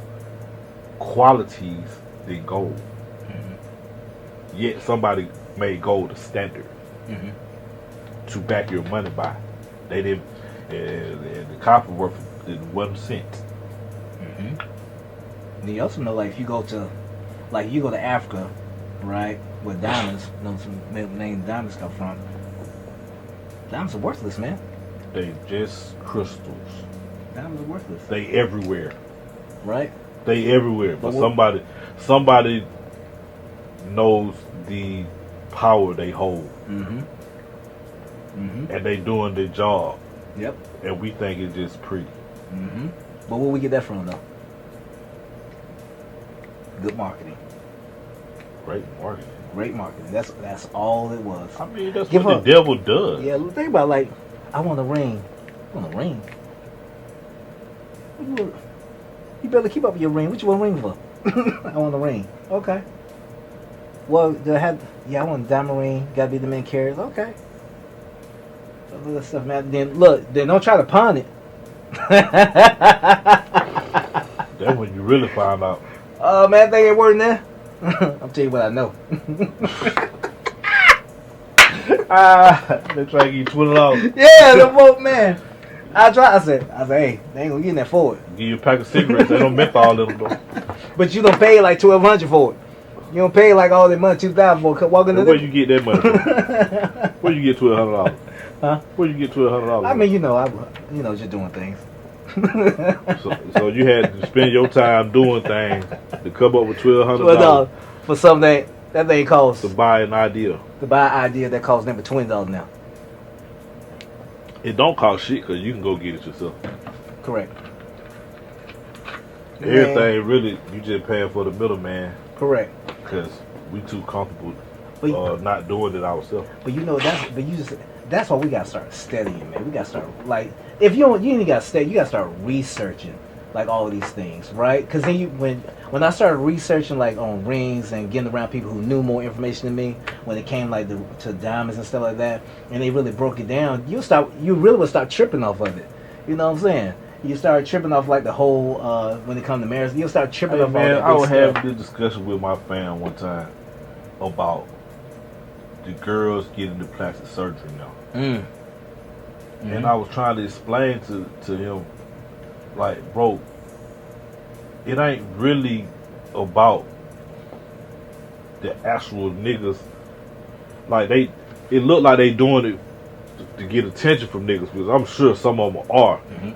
B: qualities than gold. Yet somebody made gold a standard to back your money by. They didn't, and the copper worth 1 cent.
C: And you also know, if you go to Africa, right, where diamonds, some named diamonds come from. Diamonds are worthless, man.
B: They just crystals.
C: Diamonds are worthless.
B: They everywhere.
C: Right?
B: They everywhere. But somebody knows the power they hold. And they doing their job.
C: Yep.
B: And we think it's just pretty.
C: But where we get that from, though? Good marketing.
B: Great marketing.
C: Great marketing. That's all it was.
B: I mean, that's what the devil does.
C: Yeah, think about I want a ring. want a ring. You better keep up with your ring. What you want a ring for? I want a ring. Okay. Well, do I have? Yeah, I want a diamond ring. Gotta be the main carriers. Okay. All that stuff, man. Then look. Then don't try to pawn it.
B: That's when you really find out.
C: Oh man, that ain't working there. I'll tell you what I know.
B: They try to get $20.
C: Yeah, the vote, man. I said, hey, they ain't gonna get in that for it.
B: Give you a pack of cigarettes. They don't menthol in them though.
C: But you don't pay like $1,200 for it. You don't pay like all that money, $2,000 for it. Walking
B: Where you get that money from? Where you get $1,200?
C: Huh?
B: Where you get $1,200?
C: I mean, just doing things.
B: so you had to spend your time doing things to come up with $1,200
C: for something that thing costs.
B: To buy an idea.
C: To buy an idea that costs never $20 now.
B: It don't cost shit because you can go get it yourself.
C: Correct.
B: Everything really, you just paying for the middleman.
C: Correct.
B: Because we too comfortable not doing it ourselves.
C: But that's why we gotta start studying, man. We gotta start if you ain't gotta study, you gotta start researching like all of these things, right? Because then when I started researching like on rings and getting around people who knew more information than me when it came like to diamonds and stuff like that, and they really broke it down, you really would start tripping off of it. You know what I'm saying? You start tripping off like the whole when it comes to marriage. You'll start tripping off.
B: Man,
C: all that
B: I was
C: stuff.
B: having this discussion with my fam one time about the girls getting the plastic surgery now.
C: Mm-hmm.
B: And I was trying to explain to him, like, bro, it ain't really about the actual niggas. Like, it look like they doing it to get attention from niggas, because I'm sure some of them are.
C: Mm-hmm.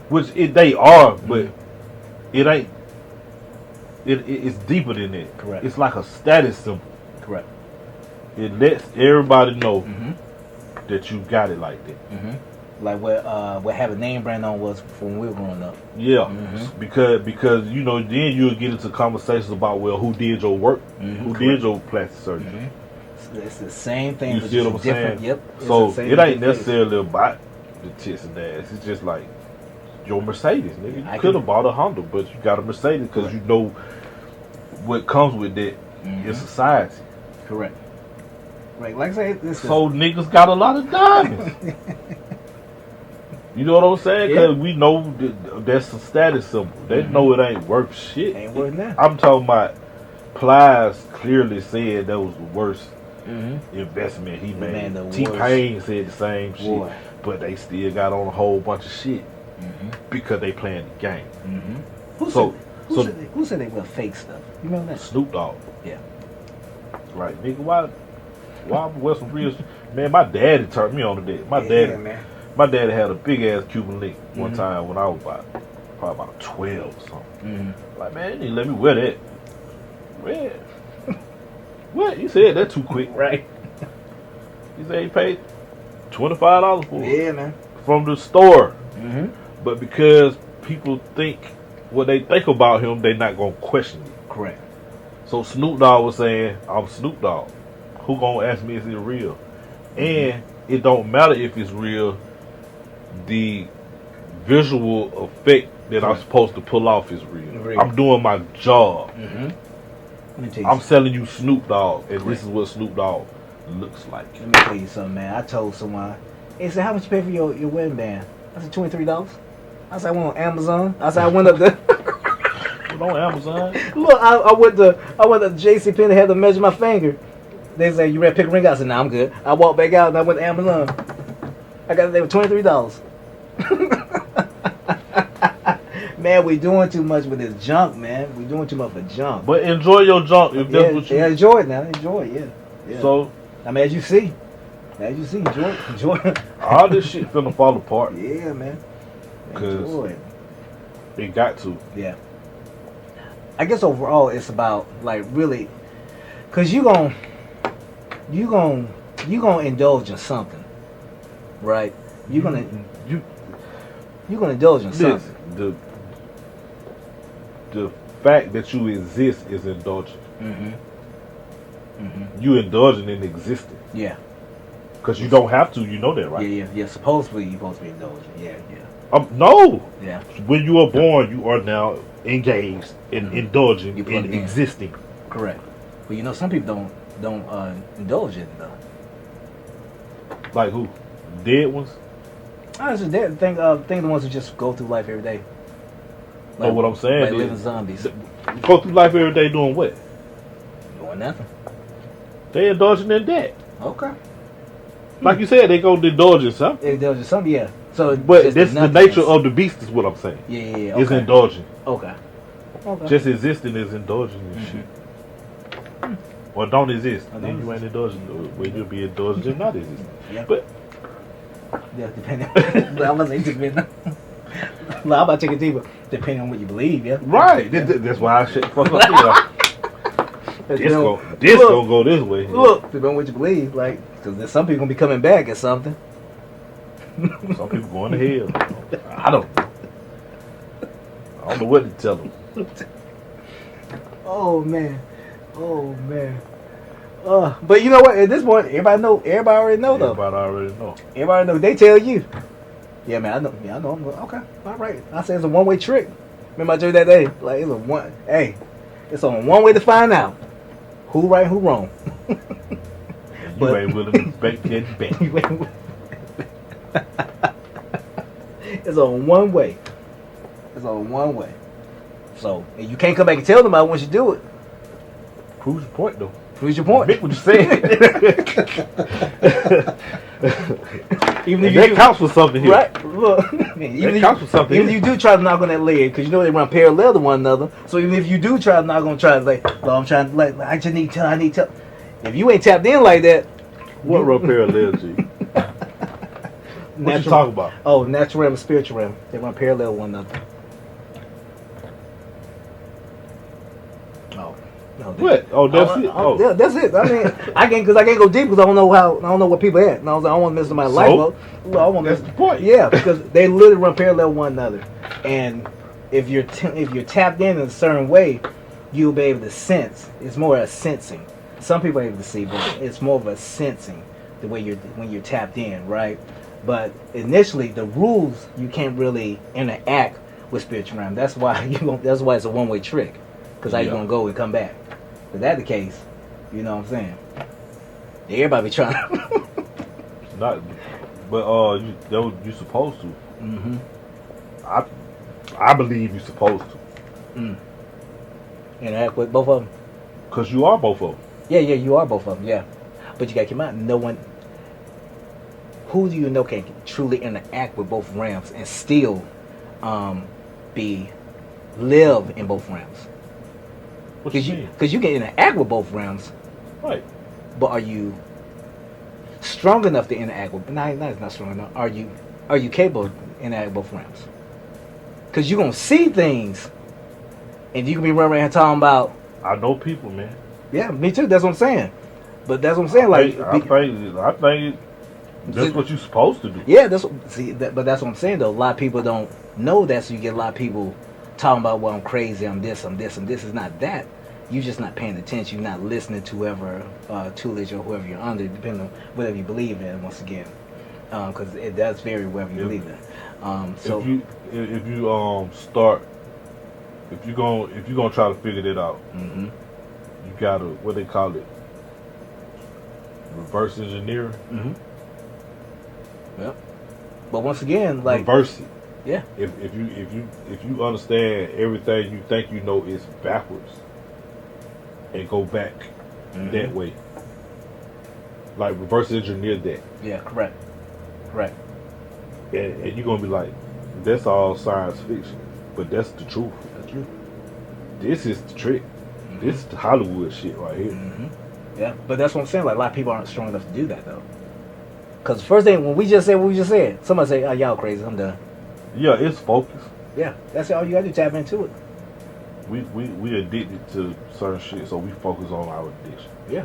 B: Which they are, but it ain't. It's deeper than that.
C: Correct.
B: It's like a status symbol.
C: Correct.
B: It lets everybody know that you got it like that.
C: Mm-hmm. Like what having name brand on was when we were growing up.
B: Yeah, because then you'll get into conversations about who did your work, who did your plastic surgery.
C: Mm-hmm. It's the same thing.
B: You see what I'm saying?
C: Yep.
B: So it ain't necessarily about the tits and ass. It's just like your Mercedes, nigga. You could have bought a Honda, but you got a Mercedes because you know what comes with that in society.
C: Correct. Right. Like I say,
B: niggas got a lot of diamonds. You know what I'm saying? Because we know that's a status symbol. They know it ain't worth shit.
C: Ain't worth that.
B: I'm talking about Plies clearly said that was the worst investment he made. T-Pain said the same shit, but they still got on a whole bunch of shit because they playing the game.
C: Who said they were fake stuff? You remember that?
B: Snoop Dogg.
C: Yeah.
B: Right, nigga. Why wear some real? Man, my daddy turned me on to that. My daddy had a big ass Cuban link one time when I was probably about 12 or something. Like, man, you need to let me wear that. Man, what? He said that too quick,
C: right?
B: He said he paid $25 for it.
C: Yeah, man.
B: From the store. But because people think what they think about him, they're not gonna question it.
C: Correct.
B: So Snoop Dogg was saying, "I'm Snoop Dogg. Who gonna ask me if it's real?" And it don't matter if it's real. The visual effect that I'm supposed to pull off is real. I'm doing my job. I'm selling you Snoop Dogg, and this is what Snoop Dogg looks like.
C: Let me tell you something, man. I told someone, he said, "How much you pay for your wedding band?" I said, $23. I said, "I went on Amazon." I said, "I went up there."
B: On Amazon.
C: Look, I went to JCPenney, had to measure my finger. They said, "You ready to pick a ring?" I said, "Nah, I'm good." I walked back out and I went to Amazon. I got it there for $23. Man, we doing too much with this junk, man. We doing too much for junk.
B: But enjoy your junk if that's what you.
C: Yeah, enjoy it now. Enjoy it. Yeah.
B: So,
C: I mean, as you see, enjoy it.
B: All this shit finna fall apart.
C: Yeah, man.
B: Enjoy it. It got to.
C: Yeah. I guess overall it's about like really, cause you gonna indulge in something, right? You're gonna indulge in something.
B: The fact that you exist is indulgent. You indulging in existence.
C: Yeah.
B: Because you don't have to, you know that, right?
C: Yeah. Supposedly you're supposed to be indulgent. Yeah.
B: No.
C: Yeah.
B: When you are born, you are now engaged in indulging in existing.
C: Correct. But some people don't indulge in it though.
B: Like who? Dead ones?
C: I was just dead. Think the ones who just go through life every day.
B: Like, what I'm saying
C: like
B: is,
C: living zombies.
B: Go through life every day doing what?
C: Doing nothing.
B: They indulging in that.
C: Okay.
B: Like you said, they go to indulge in something.
C: They indulge in something, yeah. So,
B: but this is the nature of the beast, is what I'm saying.
C: Yeah.
B: It's indulging.
C: Okay.
B: Just existing is indulging in shit. Or don't exist. Then you ain't indulging. Well, you'll be indulging and not existing.
C: Yeah.
B: But
C: depending. I wasn't depending. I'm about to take it deeper. Depending on what you believe, yeah.
B: Right. That's why I shit the fuck up. This gonna go this way.
C: Look, depending on what you believe, like, because there's some people gonna be coming back at something.
B: Some people going to hell. I don't know what to tell them.
C: Oh man. But you know what? At this point, everybody already know though. Everybody know. They tell you. Yeah, man. I know. Yeah, I know. Okay. All right. I say it's a one-way trick. Remember I told you that day? Like, it's a one. Hey, it's on one way to find out who right, who wrong.
B: You ain't willing to bet that bet.
C: It's on one way. So you can't come back and tell them about once you do it.
B: Prove your point, though.
C: Prove your point.
B: Admit what you said.
C: Even if
B: that counts for something here.
C: Right. Look. Even
B: counts for something.
C: Even if you do try to knock on that leg, because you know they run parallel to one another. So even if you do try to knock on, try to like, well, I'm trying to like, I just need to. I need to. If you ain't tapped in like that,
B: what run parallel to you? What you talking about?
C: Oh, natural realm and spiritual realm. They run parallel to one another.
B: What? Oh, that's it.
C: Yeah, that's it. I mean, I can't go deep because I don't know what people at. And I don't want to miss my life.
B: That's the point.
C: Yeah, because they literally run parallel to one another. And if you're tapped in a certain way, you'll be able to sense. It's more a sensing. Some people are able to see, but it's more of a sensing the way when you're tapped in, right? But initially, the rules you can't really interact with spiritual realm. That's why it's a one-way trick. Because how you gonna go and come back? If that's the case, you know what I'm saying? Everybody be trying.
B: Not, but you supposed to.
C: Mm-hmm.
B: I believe you supposed to.
C: Interact with both of them.
B: Cause you are both of them.
C: Yeah, you are both of them. Yeah, but you gotta keep in mind, no one. Who do you know can truly interact with both realms and still, live in both realms? Because you can interact with both realms,
B: right?
C: But are you strong enough to interact with? It's not strong enough. Are you capable of interacting with both realms? Because you're gonna see things, and you can be running around talking about.
B: I know people, man.
C: Yeah, me too. That's what I'm saying. But that's what I'm saying.
B: I think that's what you're supposed to do.
C: Yeah, but that's what I'm saying though. A lot of people don't know that, so you get a lot of people talking about, well, I'm crazy, I'm this. It's not that. You're just not paying attention. You're not listening to whoever tutelage or whoever you're under, depending on whatever you believe in. Once again, because it does vary wherever you believe in. So
B: if you're gonna try to figure that out, you gotta, what they call it, reverse engineer.
C: Yep. But once again, like,
B: reverse it.
C: Yeah.
B: If you understand everything you think you know is backwards, and go back that way, like reverse engineer that.
C: Yeah, correct.
B: And you're gonna be like, that's all science fiction, but that's the truth.
C: That's true.
B: This is the trick. This is the Hollywood shit right here.
C: Yeah, but that's what I'm saying. Like, a lot of people aren't strong enough to do that though. Because the first thing when we just said what we just said, somebody say, "Oh, y'all crazy. I'm done."
B: Yeah, it's focus.
C: Yeah, that's all you gotta do. Tap into it.
B: We addicted to certain shit, so we focus on our addiction.
C: Yeah.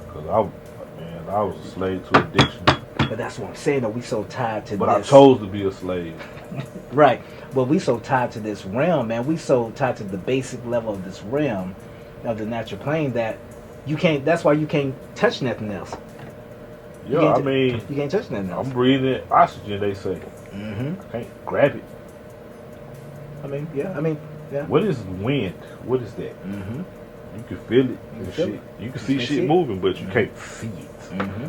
B: Because I was a slave to addiction.
C: But that's what I'm saying though. We so tied to
B: but
C: this.
B: I chose to be a slave.
C: Right. But we so tied to this realm, man. We so tied to the basic level of this realm, of the natural plane, that you can't. That's why you can't touch nothing else.
B: Yeah, I mean,
C: you can't touch nothing else.
B: I'm breathing oxygen. They say.
C: Mm-hmm.
B: I can't grab it.
C: I mean, yeah.
B: What is wind? What is that?
C: Mm-hmm.
B: You can feel it.
C: You can feel it.
B: You can see shit moving, but you can't see it.
C: Mm-hmm.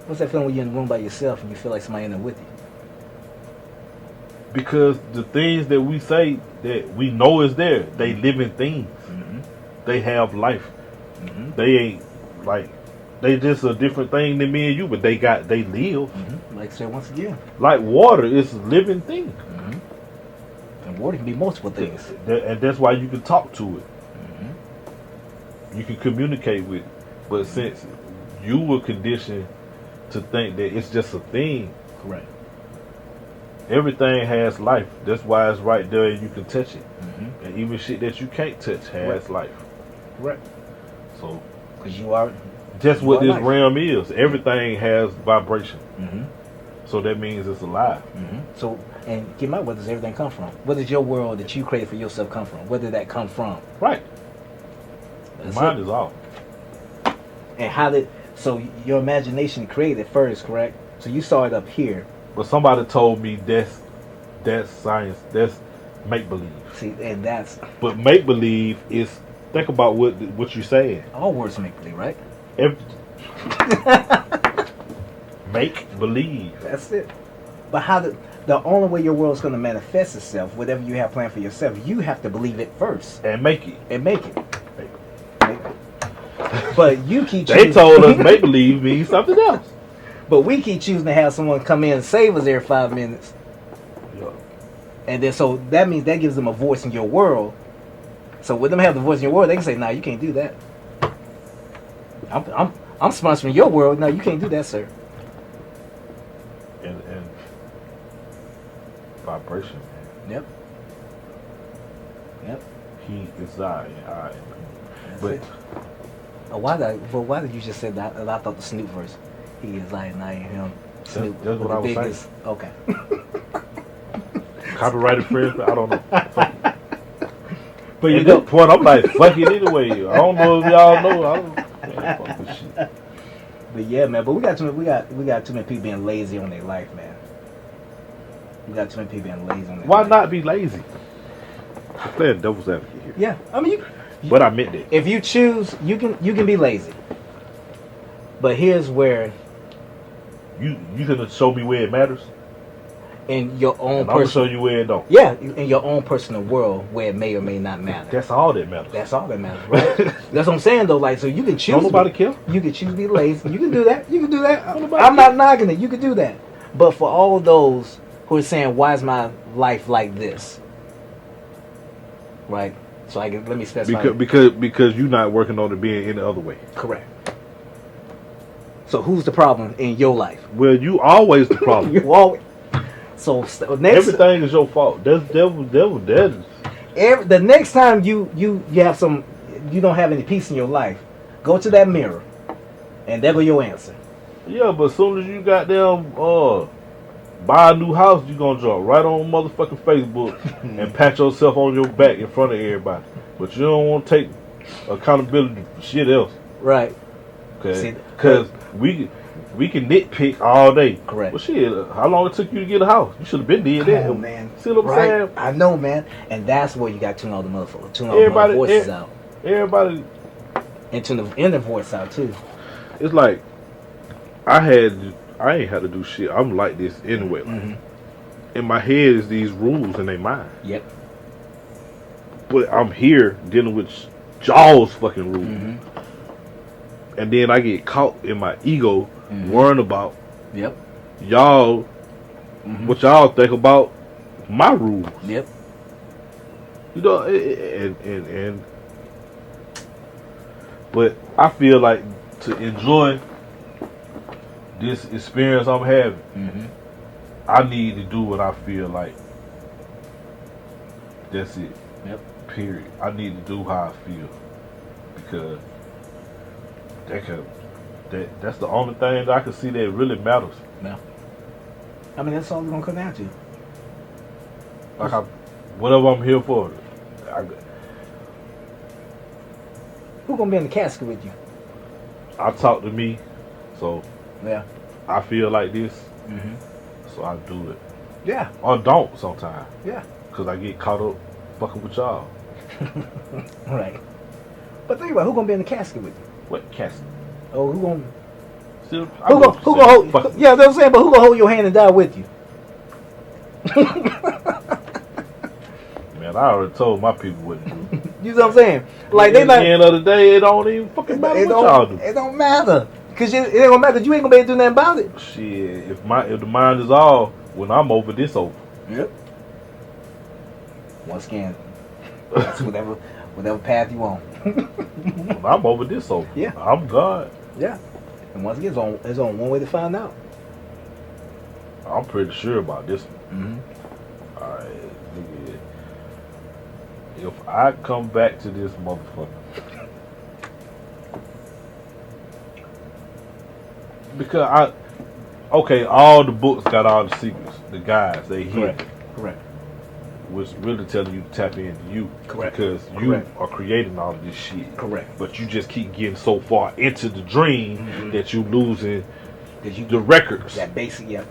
C: What's that feeling when you're in the room by yourself and you feel like somebody in there with you?
B: Because the things that we say that we know is there, they living things.
C: Mm-hmm.
B: They have life.
C: Mm-hmm.
B: They ain't like they just a different thing than me and you, but they live.
C: Mm-hmm. Like I said once again,
B: Like water is a living thing.
C: Mm-hmm. And water can be multiple things.
B: And that's why you can talk to it.
C: Mm-hmm.
B: You can communicate with it. But since you were conditioned to think that it's just a thing,
C: correct.
B: Everything has life. That's why it's right there and you can touch it.
C: Mm-hmm.
B: And even shit that you can't touch has life.
C: Correct.
B: So,
C: because you are
B: just what this
C: life.
B: realm is. Everything has vibration.
C: Mm-hmm.
B: So that means it's alive.
C: Mm-hmm. So, and keep in mind, where does everything come from? Where does your world that you created for yourself come from? Where did that come from?
B: Right.
C: That's
B: Mine
C: it.
B: is off.
C: And how did, so your imagination created first, correct? So you saw it up here.
B: But somebody told me that's science. That's make believe.
C: See, and that's
B: But make believe is, think about what you're saying.
C: all words make believe, right?
B: Make believe.
C: That's it. But how did, the only way your world's going to manifest itself, whatever you have planned for yourself, you have to believe it first
B: And make it.
C: and make it. But you keep
B: They told us make believe means something else.
C: But we keep choosing to have someone come in and save us every 5 minutes.
B: Yeah.
C: And then so that means that gives them a voice in your world. So with them having the voice in your world, they can say, "Nah, you can't do that. I'm sponsoring your world. No, you can't do that, sir."
B: And vibration.
C: Yep. Yep.
B: He is I and I am he.
C: That's
B: But
C: it. Why did you just say that? I thought the Snoop verse. He is I and I am him. Snoop.
B: that's what I was saying.
C: Okay.
B: Copyrighted friends, I don't know.
C: But
B: At that point, I'm like, fuck it anyway. I don't know if y'all know. I don't. Man, fuck this shit.
C: But yeah, man. But we got too many people being lazy on their life, man. We got too many people being lazy on their
B: Why
C: life.
B: not be lazy? I'm playing devil's advocate here.
C: Yeah, I mean,
B: But I meant that.
C: if you choose, you can be lazy. But here's where,
B: You gonna show me where it matters,
C: in your own
B: and I'm gonna show
C: personal,
B: you where it don't.
C: yeah, in your own personal world, where it may or may not matter.
B: That's all that matters.
C: That's all that matters, right? That's what I'm saying, though. Like, so you can choose.
B: Don't nobody care.
C: You can choose to be lazy. You can do that. You can do that.
B: Don't nobody
C: I'm not knocking it. You can do that. But for all those who are saying, "Why is my life like this?" Right. So let me specify.
B: Because you're not working on it being any other way.
C: Correct. So who's the problem in your life?
B: Well, you always the problem.
C: You always. So next,
B: Everything is your fault. That's devil. That is.
C: the next time you have you don't have any peace in your life, go to that mirror, and there go your answer.
B: Yeah, but as soon as you got them buy a new house, you gonna jump right on motherfucking Facebook and pat yourself on your back in front of everybody. But you don't want to take accountability for shit else.
C: Right.
B: Because we can nitpick all day.
C: Correct.
B: Well, shit, how long it took you to get a house? You should have been dead there.
C: Come on, man.
B: See what I'm saying?
C: I know, man. And that's where you got to tune all the motherfuckers, tune all
B: Everybody-
C: the voices out,
B: Everybody,
C: and tune the inner voice out too.
B: it's like I ain't had to do shit. I'm like this anyway. Like,
C: Mm-hmm.
B: in my head is these rules in their mind.
C: Yep.
B: But I'm here dealing with Jaws fucking rules.
C: Mm-hmm.
B: And then I get caught in my ego
C: Mhm.
B: worrying about
C: Yep.
B: y'all,
C: Mhm.
B: what y'all think about my rules.
C: Yep.
B: You know, and but I feel like to enjoy this experience I'm having,
C: Mm-hmm.
B: I need to do what I feel like. That's it.
C: Yep.
B: Period. I need to do how I feel because that's the only thing that I can see that really matters.
C: No. I mean, that's all it's gonna come down to.
B: Like whatever I'm here for.
C: Who's gonna be in the casket with you?
B: I talk to me, so
C: Yeah.
B: I feel like this,
C: Mm-hmm.
B: so I do it.
C: Yeah.
B: Or don't sometimes.
C: Yeah.
B: Because I get caught up fucking with y'all.
C: Right. But think about who gonna be in the casket with you?
B: What casket?
C: Oh, who gonna
B: Still,
C: who gonna hold? Yeah, that's what I'm saying. But who gonna hold your hand and die with you?
B: Man, I already told my people what to do.
C: You know what I'm saying? Like they
B: At
C: like
B: the end of the day, it don't even fucking matter what y'all do.
C: It don't matter. Cause it ain't gonna matter. You ain't gonna be able to do nothing about it.
B: Shit, if the mind is all, when I'm over, this over.
C: Yep. Once again, that's whatever path you on.
B: When I'm over, this over.
C: Yeah.
B: I'm God.
C: Yeah. And once again, it's on one way to find out.
B: I'm pretty sure about this one.
C: Mm-hmm.
B: Alright, nigga. If I come back to this motherfucker, because all the books got all the secrets. The guys, they hit.
C: Correct.
B: Was really telling you to tap into you.
C: Correct.
B: Because you are creating all of this shit.
C: Correct.
B: But you just keep getting so far into the dream that you losing the records.
C: That basic, yep.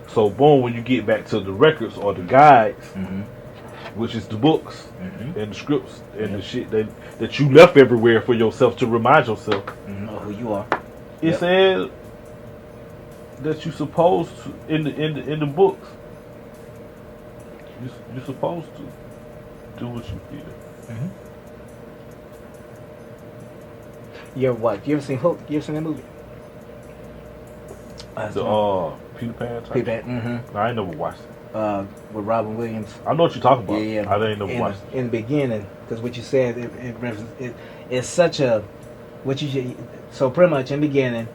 B: So boom, when you get back to the records or the guides, which is the books and the scripts and the shit that you left everywhere for yourself to remind yourself
C: of who you are.
B: It said that you supposed to in the books. You're supposed to do what you feel.
C: You ever watch? You ever seen Hook? You ever seen that movie?
B: The Peter Pan type?
C: Peter Pan.
B: No, I ain't never watched it.
C: With Robin Williams.
B: I know what you're talking about.
C: Yeah.
B: I ain't never watched it.
C: In the beginning, because what you said, it's such a so pretty much in the beginning,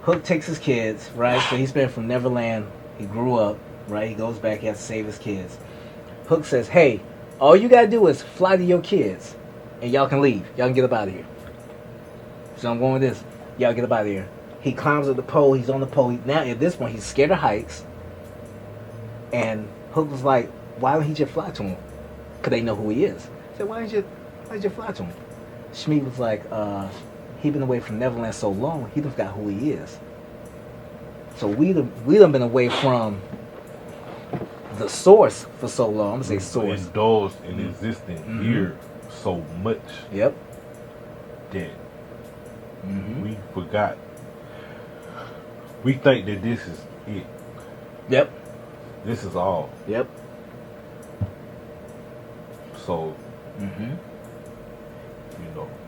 C: Hook takes his kids, right? So he's been from Neverland. He grew up, right? He goes back. He has to save his kids. Hook says, "Hey, all you gotta do is fly to your kids, and y'all can leave. Y'all can get up out of here." So I'm going with this. Y'all get up out of here. He climbs up the pole. He's on the pole. Now at this point, he's scared of heights. And Hook was like, "Why don't he just fly to him? Cause they know who he is." He said, "Why don't you fly to him?" Shmi was like, "He been away from Neverland so long, he done forgot who he is. So we done been away from the source for so long." I'm gonna say source.
B: Indulged in existing here so much.
C: Yep.
B: That we forgot. We think that this is it.
C: Yep.
B: This is all.
C: Yep.
B: So,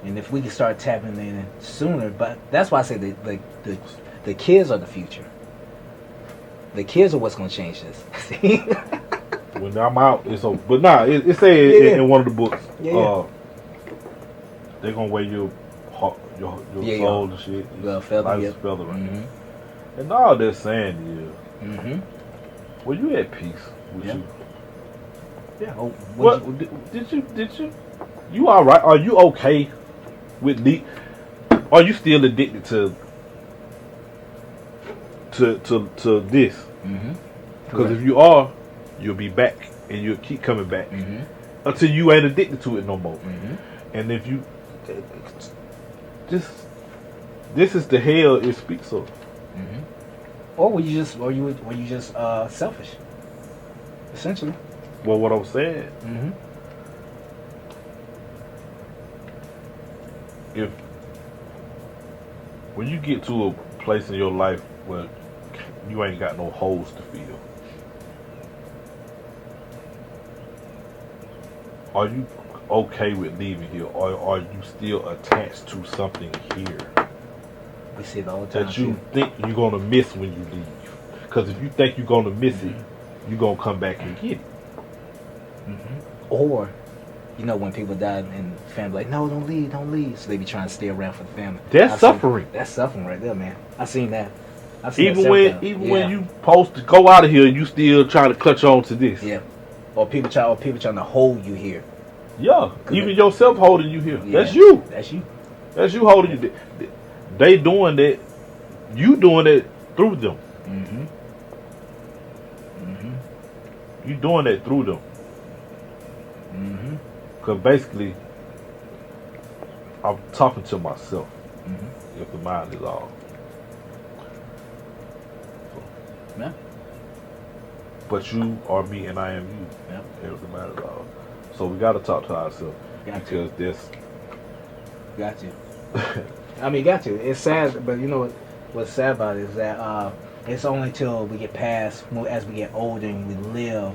C: And if we can start tapping in sooner, but that's why I say the kids are the future. The kids are what's going to change this.
B: when I'm out, it's over. But nah, it said in one of the books, they're gonna weigh your heart, your soul and shit.
C: Feather,
B: feather, right? And all they're saying is, well, you at peace with you.
C: Yeah. Oh,
B: did you? You all right? Are you okay with are you still addicted to this? Because if you are, you'll be back and you'll keep coming back until you ain't addicted to it no more. And if you this is the hell it speaks of.
C: Or were you just selfish? Essentially.
B: Well, what I'm saying, when you get to a place in your life where you ain't got no holes to fill, are you okay with leaving here, or are you still attached to something here?
C: We see it all the time.
B: That you think you're gonna miss when you leave. Because if you think you're gonna miss it, you're gonna come back and get it.
C: Or, when people die and family like, "No, don't leave. So they be trying to stay around for the family.
B: That's suffering.
C: That's suffering right there, man. I seen that.
B: Even when you supposed to go out of here, you still trying to clutch on to this.
C: Yeah. Or people trying to hold you here.
B: Yeah. Even yourself holding you here.
C: Yeah.
B: That's you.
C: That's you
B: holding you. They doing that. You doing it through them. You doing that through them. Because basically, I'm talking to myself. If the mind is all.
C: Yeah.
B: But you are me and I am you.
C: Yeah.
B: It doesn't matter at all. So we got to talk to ourselves because this.
C: Got you. I mean, got you. It's sad, but you know what's sad about it is that it's only till we get past, as we get older and we live,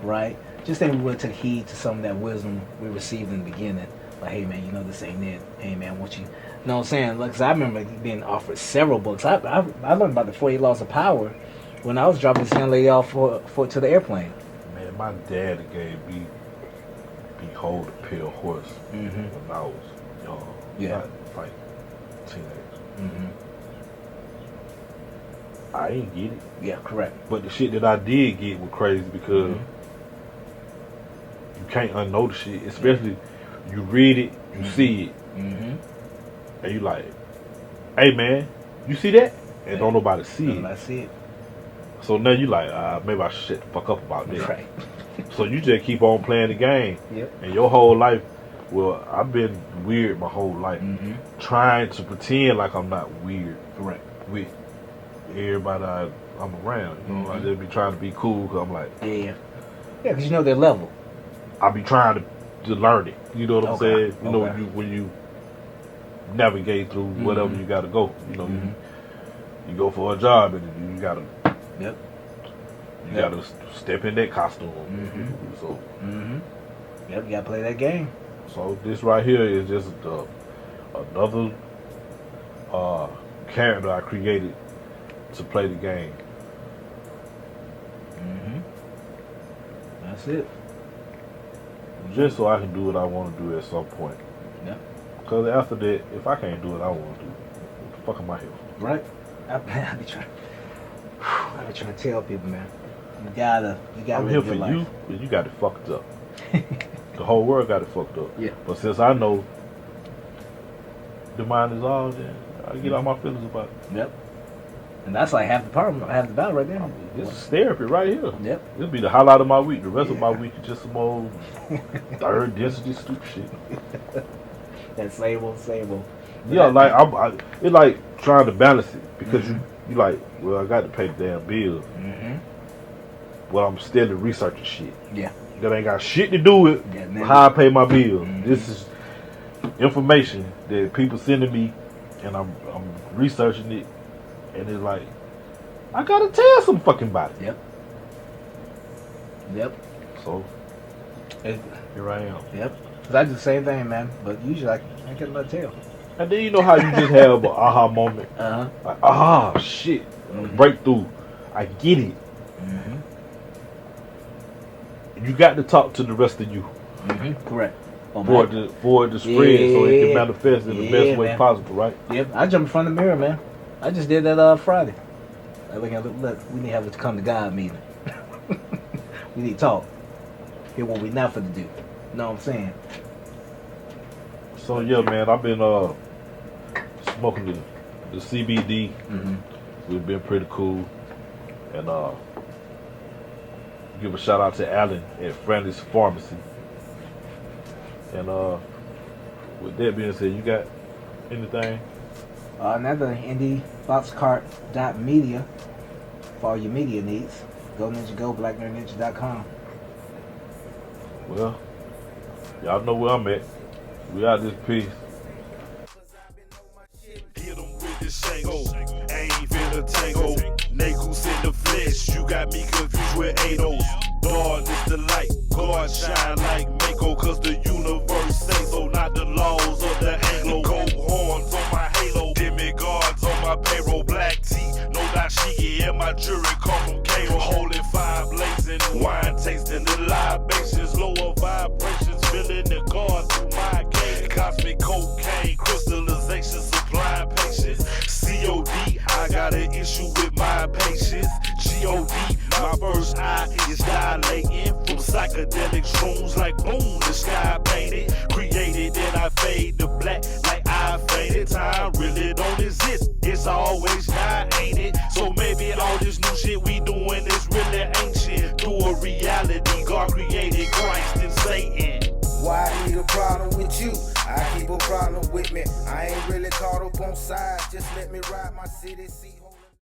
C: right? Just think we would have took heed to some of that wisdom we received in the beginning. Like, hey man, you know this ain't it. Hey man, what you know what I'm saying? Like, 'cause I remember being offered several books. I learned about the 48 Laws of Power when I was dropping this young lady off for to the airplane.
B: Man, my dad gave me Behold the Pale Horse when I was young.
C: Yeah.
B: Not like teenage.
C: Mm-hmm.
B: I ain't get it.
C: Yeah, correct.
B: But the shit that I did get was crazy because you can't unknow the shit. Especially you read it, you see it, and you like, hey man, you see that? And don't nobody see it.
C: I see it.
B: So now you like, maybe I should shut the fuck up about that.
C: Right.
B: So you just keep on playing the game.
C: Yep.
B: And your whole life, well, I've been weird my whole life. Trying to pretend like I'm not weird.
C: Correct.
B: With everybody I'm around. You know, I just be trying to be cool because I'm like...
C: Yeah, because you know their level.
B: I be trying to learn it. You know what I'm saying? You know, when you navigate through whatever you got to go. You know, you go for a job and you got to...
C: Yep.
B: You got to step in that costume. So...
C: Yep, you got to play that game.
B: So this right here is just another character I created to play the game.
C: That's it.
B: Just so I can do what I want to do at some point.
C: Yeah.
B: Because after that, if I can't do what I want to do, what the fuck am I here for?
C: Right. I be trying to tell people, man. You gotta
B: I'm here for you, but you got it fucked up. The whole world got it fucked up.
C: Yeah.
B: But since I know the mind is all, then I get all my feelings about it.
C: Yep. And that's like half the problem, half the battle right there.
B: This is therapy right here.
C: Yep.
B: It'll be the highlight of my week. The rest of my week is just some old third density stupid shit.
C: That same old.
B: Yeah, like it's like trying to balance it because you like, well, I got to pay the damn bills. Well, I'm still researching shit.
C: Yeah.
B: That ain't got shit to do with how I pay my bills. This is information that people sending me, and I'm researching it, and it's like I gotta tell some fucking body.
C: Yep.
B: So here I am.
C: Yep. Cause I do the same thing, man. But usually I can't get my tail.
B: And then you know how you just have an aha moment. Like, aha, shit, breakthrough. I get it. You got to talk to the rest of you.
C: Correct.
B: For it to spread so it can manifest in the best way possible, right?
C: Yep. I jumped in front of the mirror, man. I just did that Friday. Look, we need to have a come to God meeting. We need to talk. Hear what we not finna do. You know what I'm saying?
B: So yeah, man, I've been smoking the CBD. We've been pretty cool, and give a shout out to Alan at Friendly's Pharmacy. And with that being said, you got anything?
C: Another indiefoxcart.media for all your media needs. Go Ninja Go, BlackNerdNinja.com.
B: Well, y'all know where I'm at. We out this piece.
D: Hit 'em with the shango. Ain't finna tango. Niggas in the flesh. You got me confused with ADOS. God is the light. God shine like Mako. Cause the universe say so. Not the laws of the Anglo. Gold horns on my halo. Demigods on my payroll. Black tea. No dashiki. And my jury come from Cairo. Holy fire blazing. Wine tasting the libations. Lower vibrations. Feeling the God through my gate. Cosmic cocaine. Crystallization. Supply patience. COD. I got an issue with my patience. GOD. My first eye is dilating from psychedelic shrooms like boom, the sky painted, created, and I fade to black like I faded. Time really don't exist, it's always not, ain't it? So maybe all this new shit we doing is really ancient. Through a reality, God created Christ and Satan.
E: Why I need a problem with you? I keep a problem with me. I ain't really caught up on sides, just let me ride my city, see.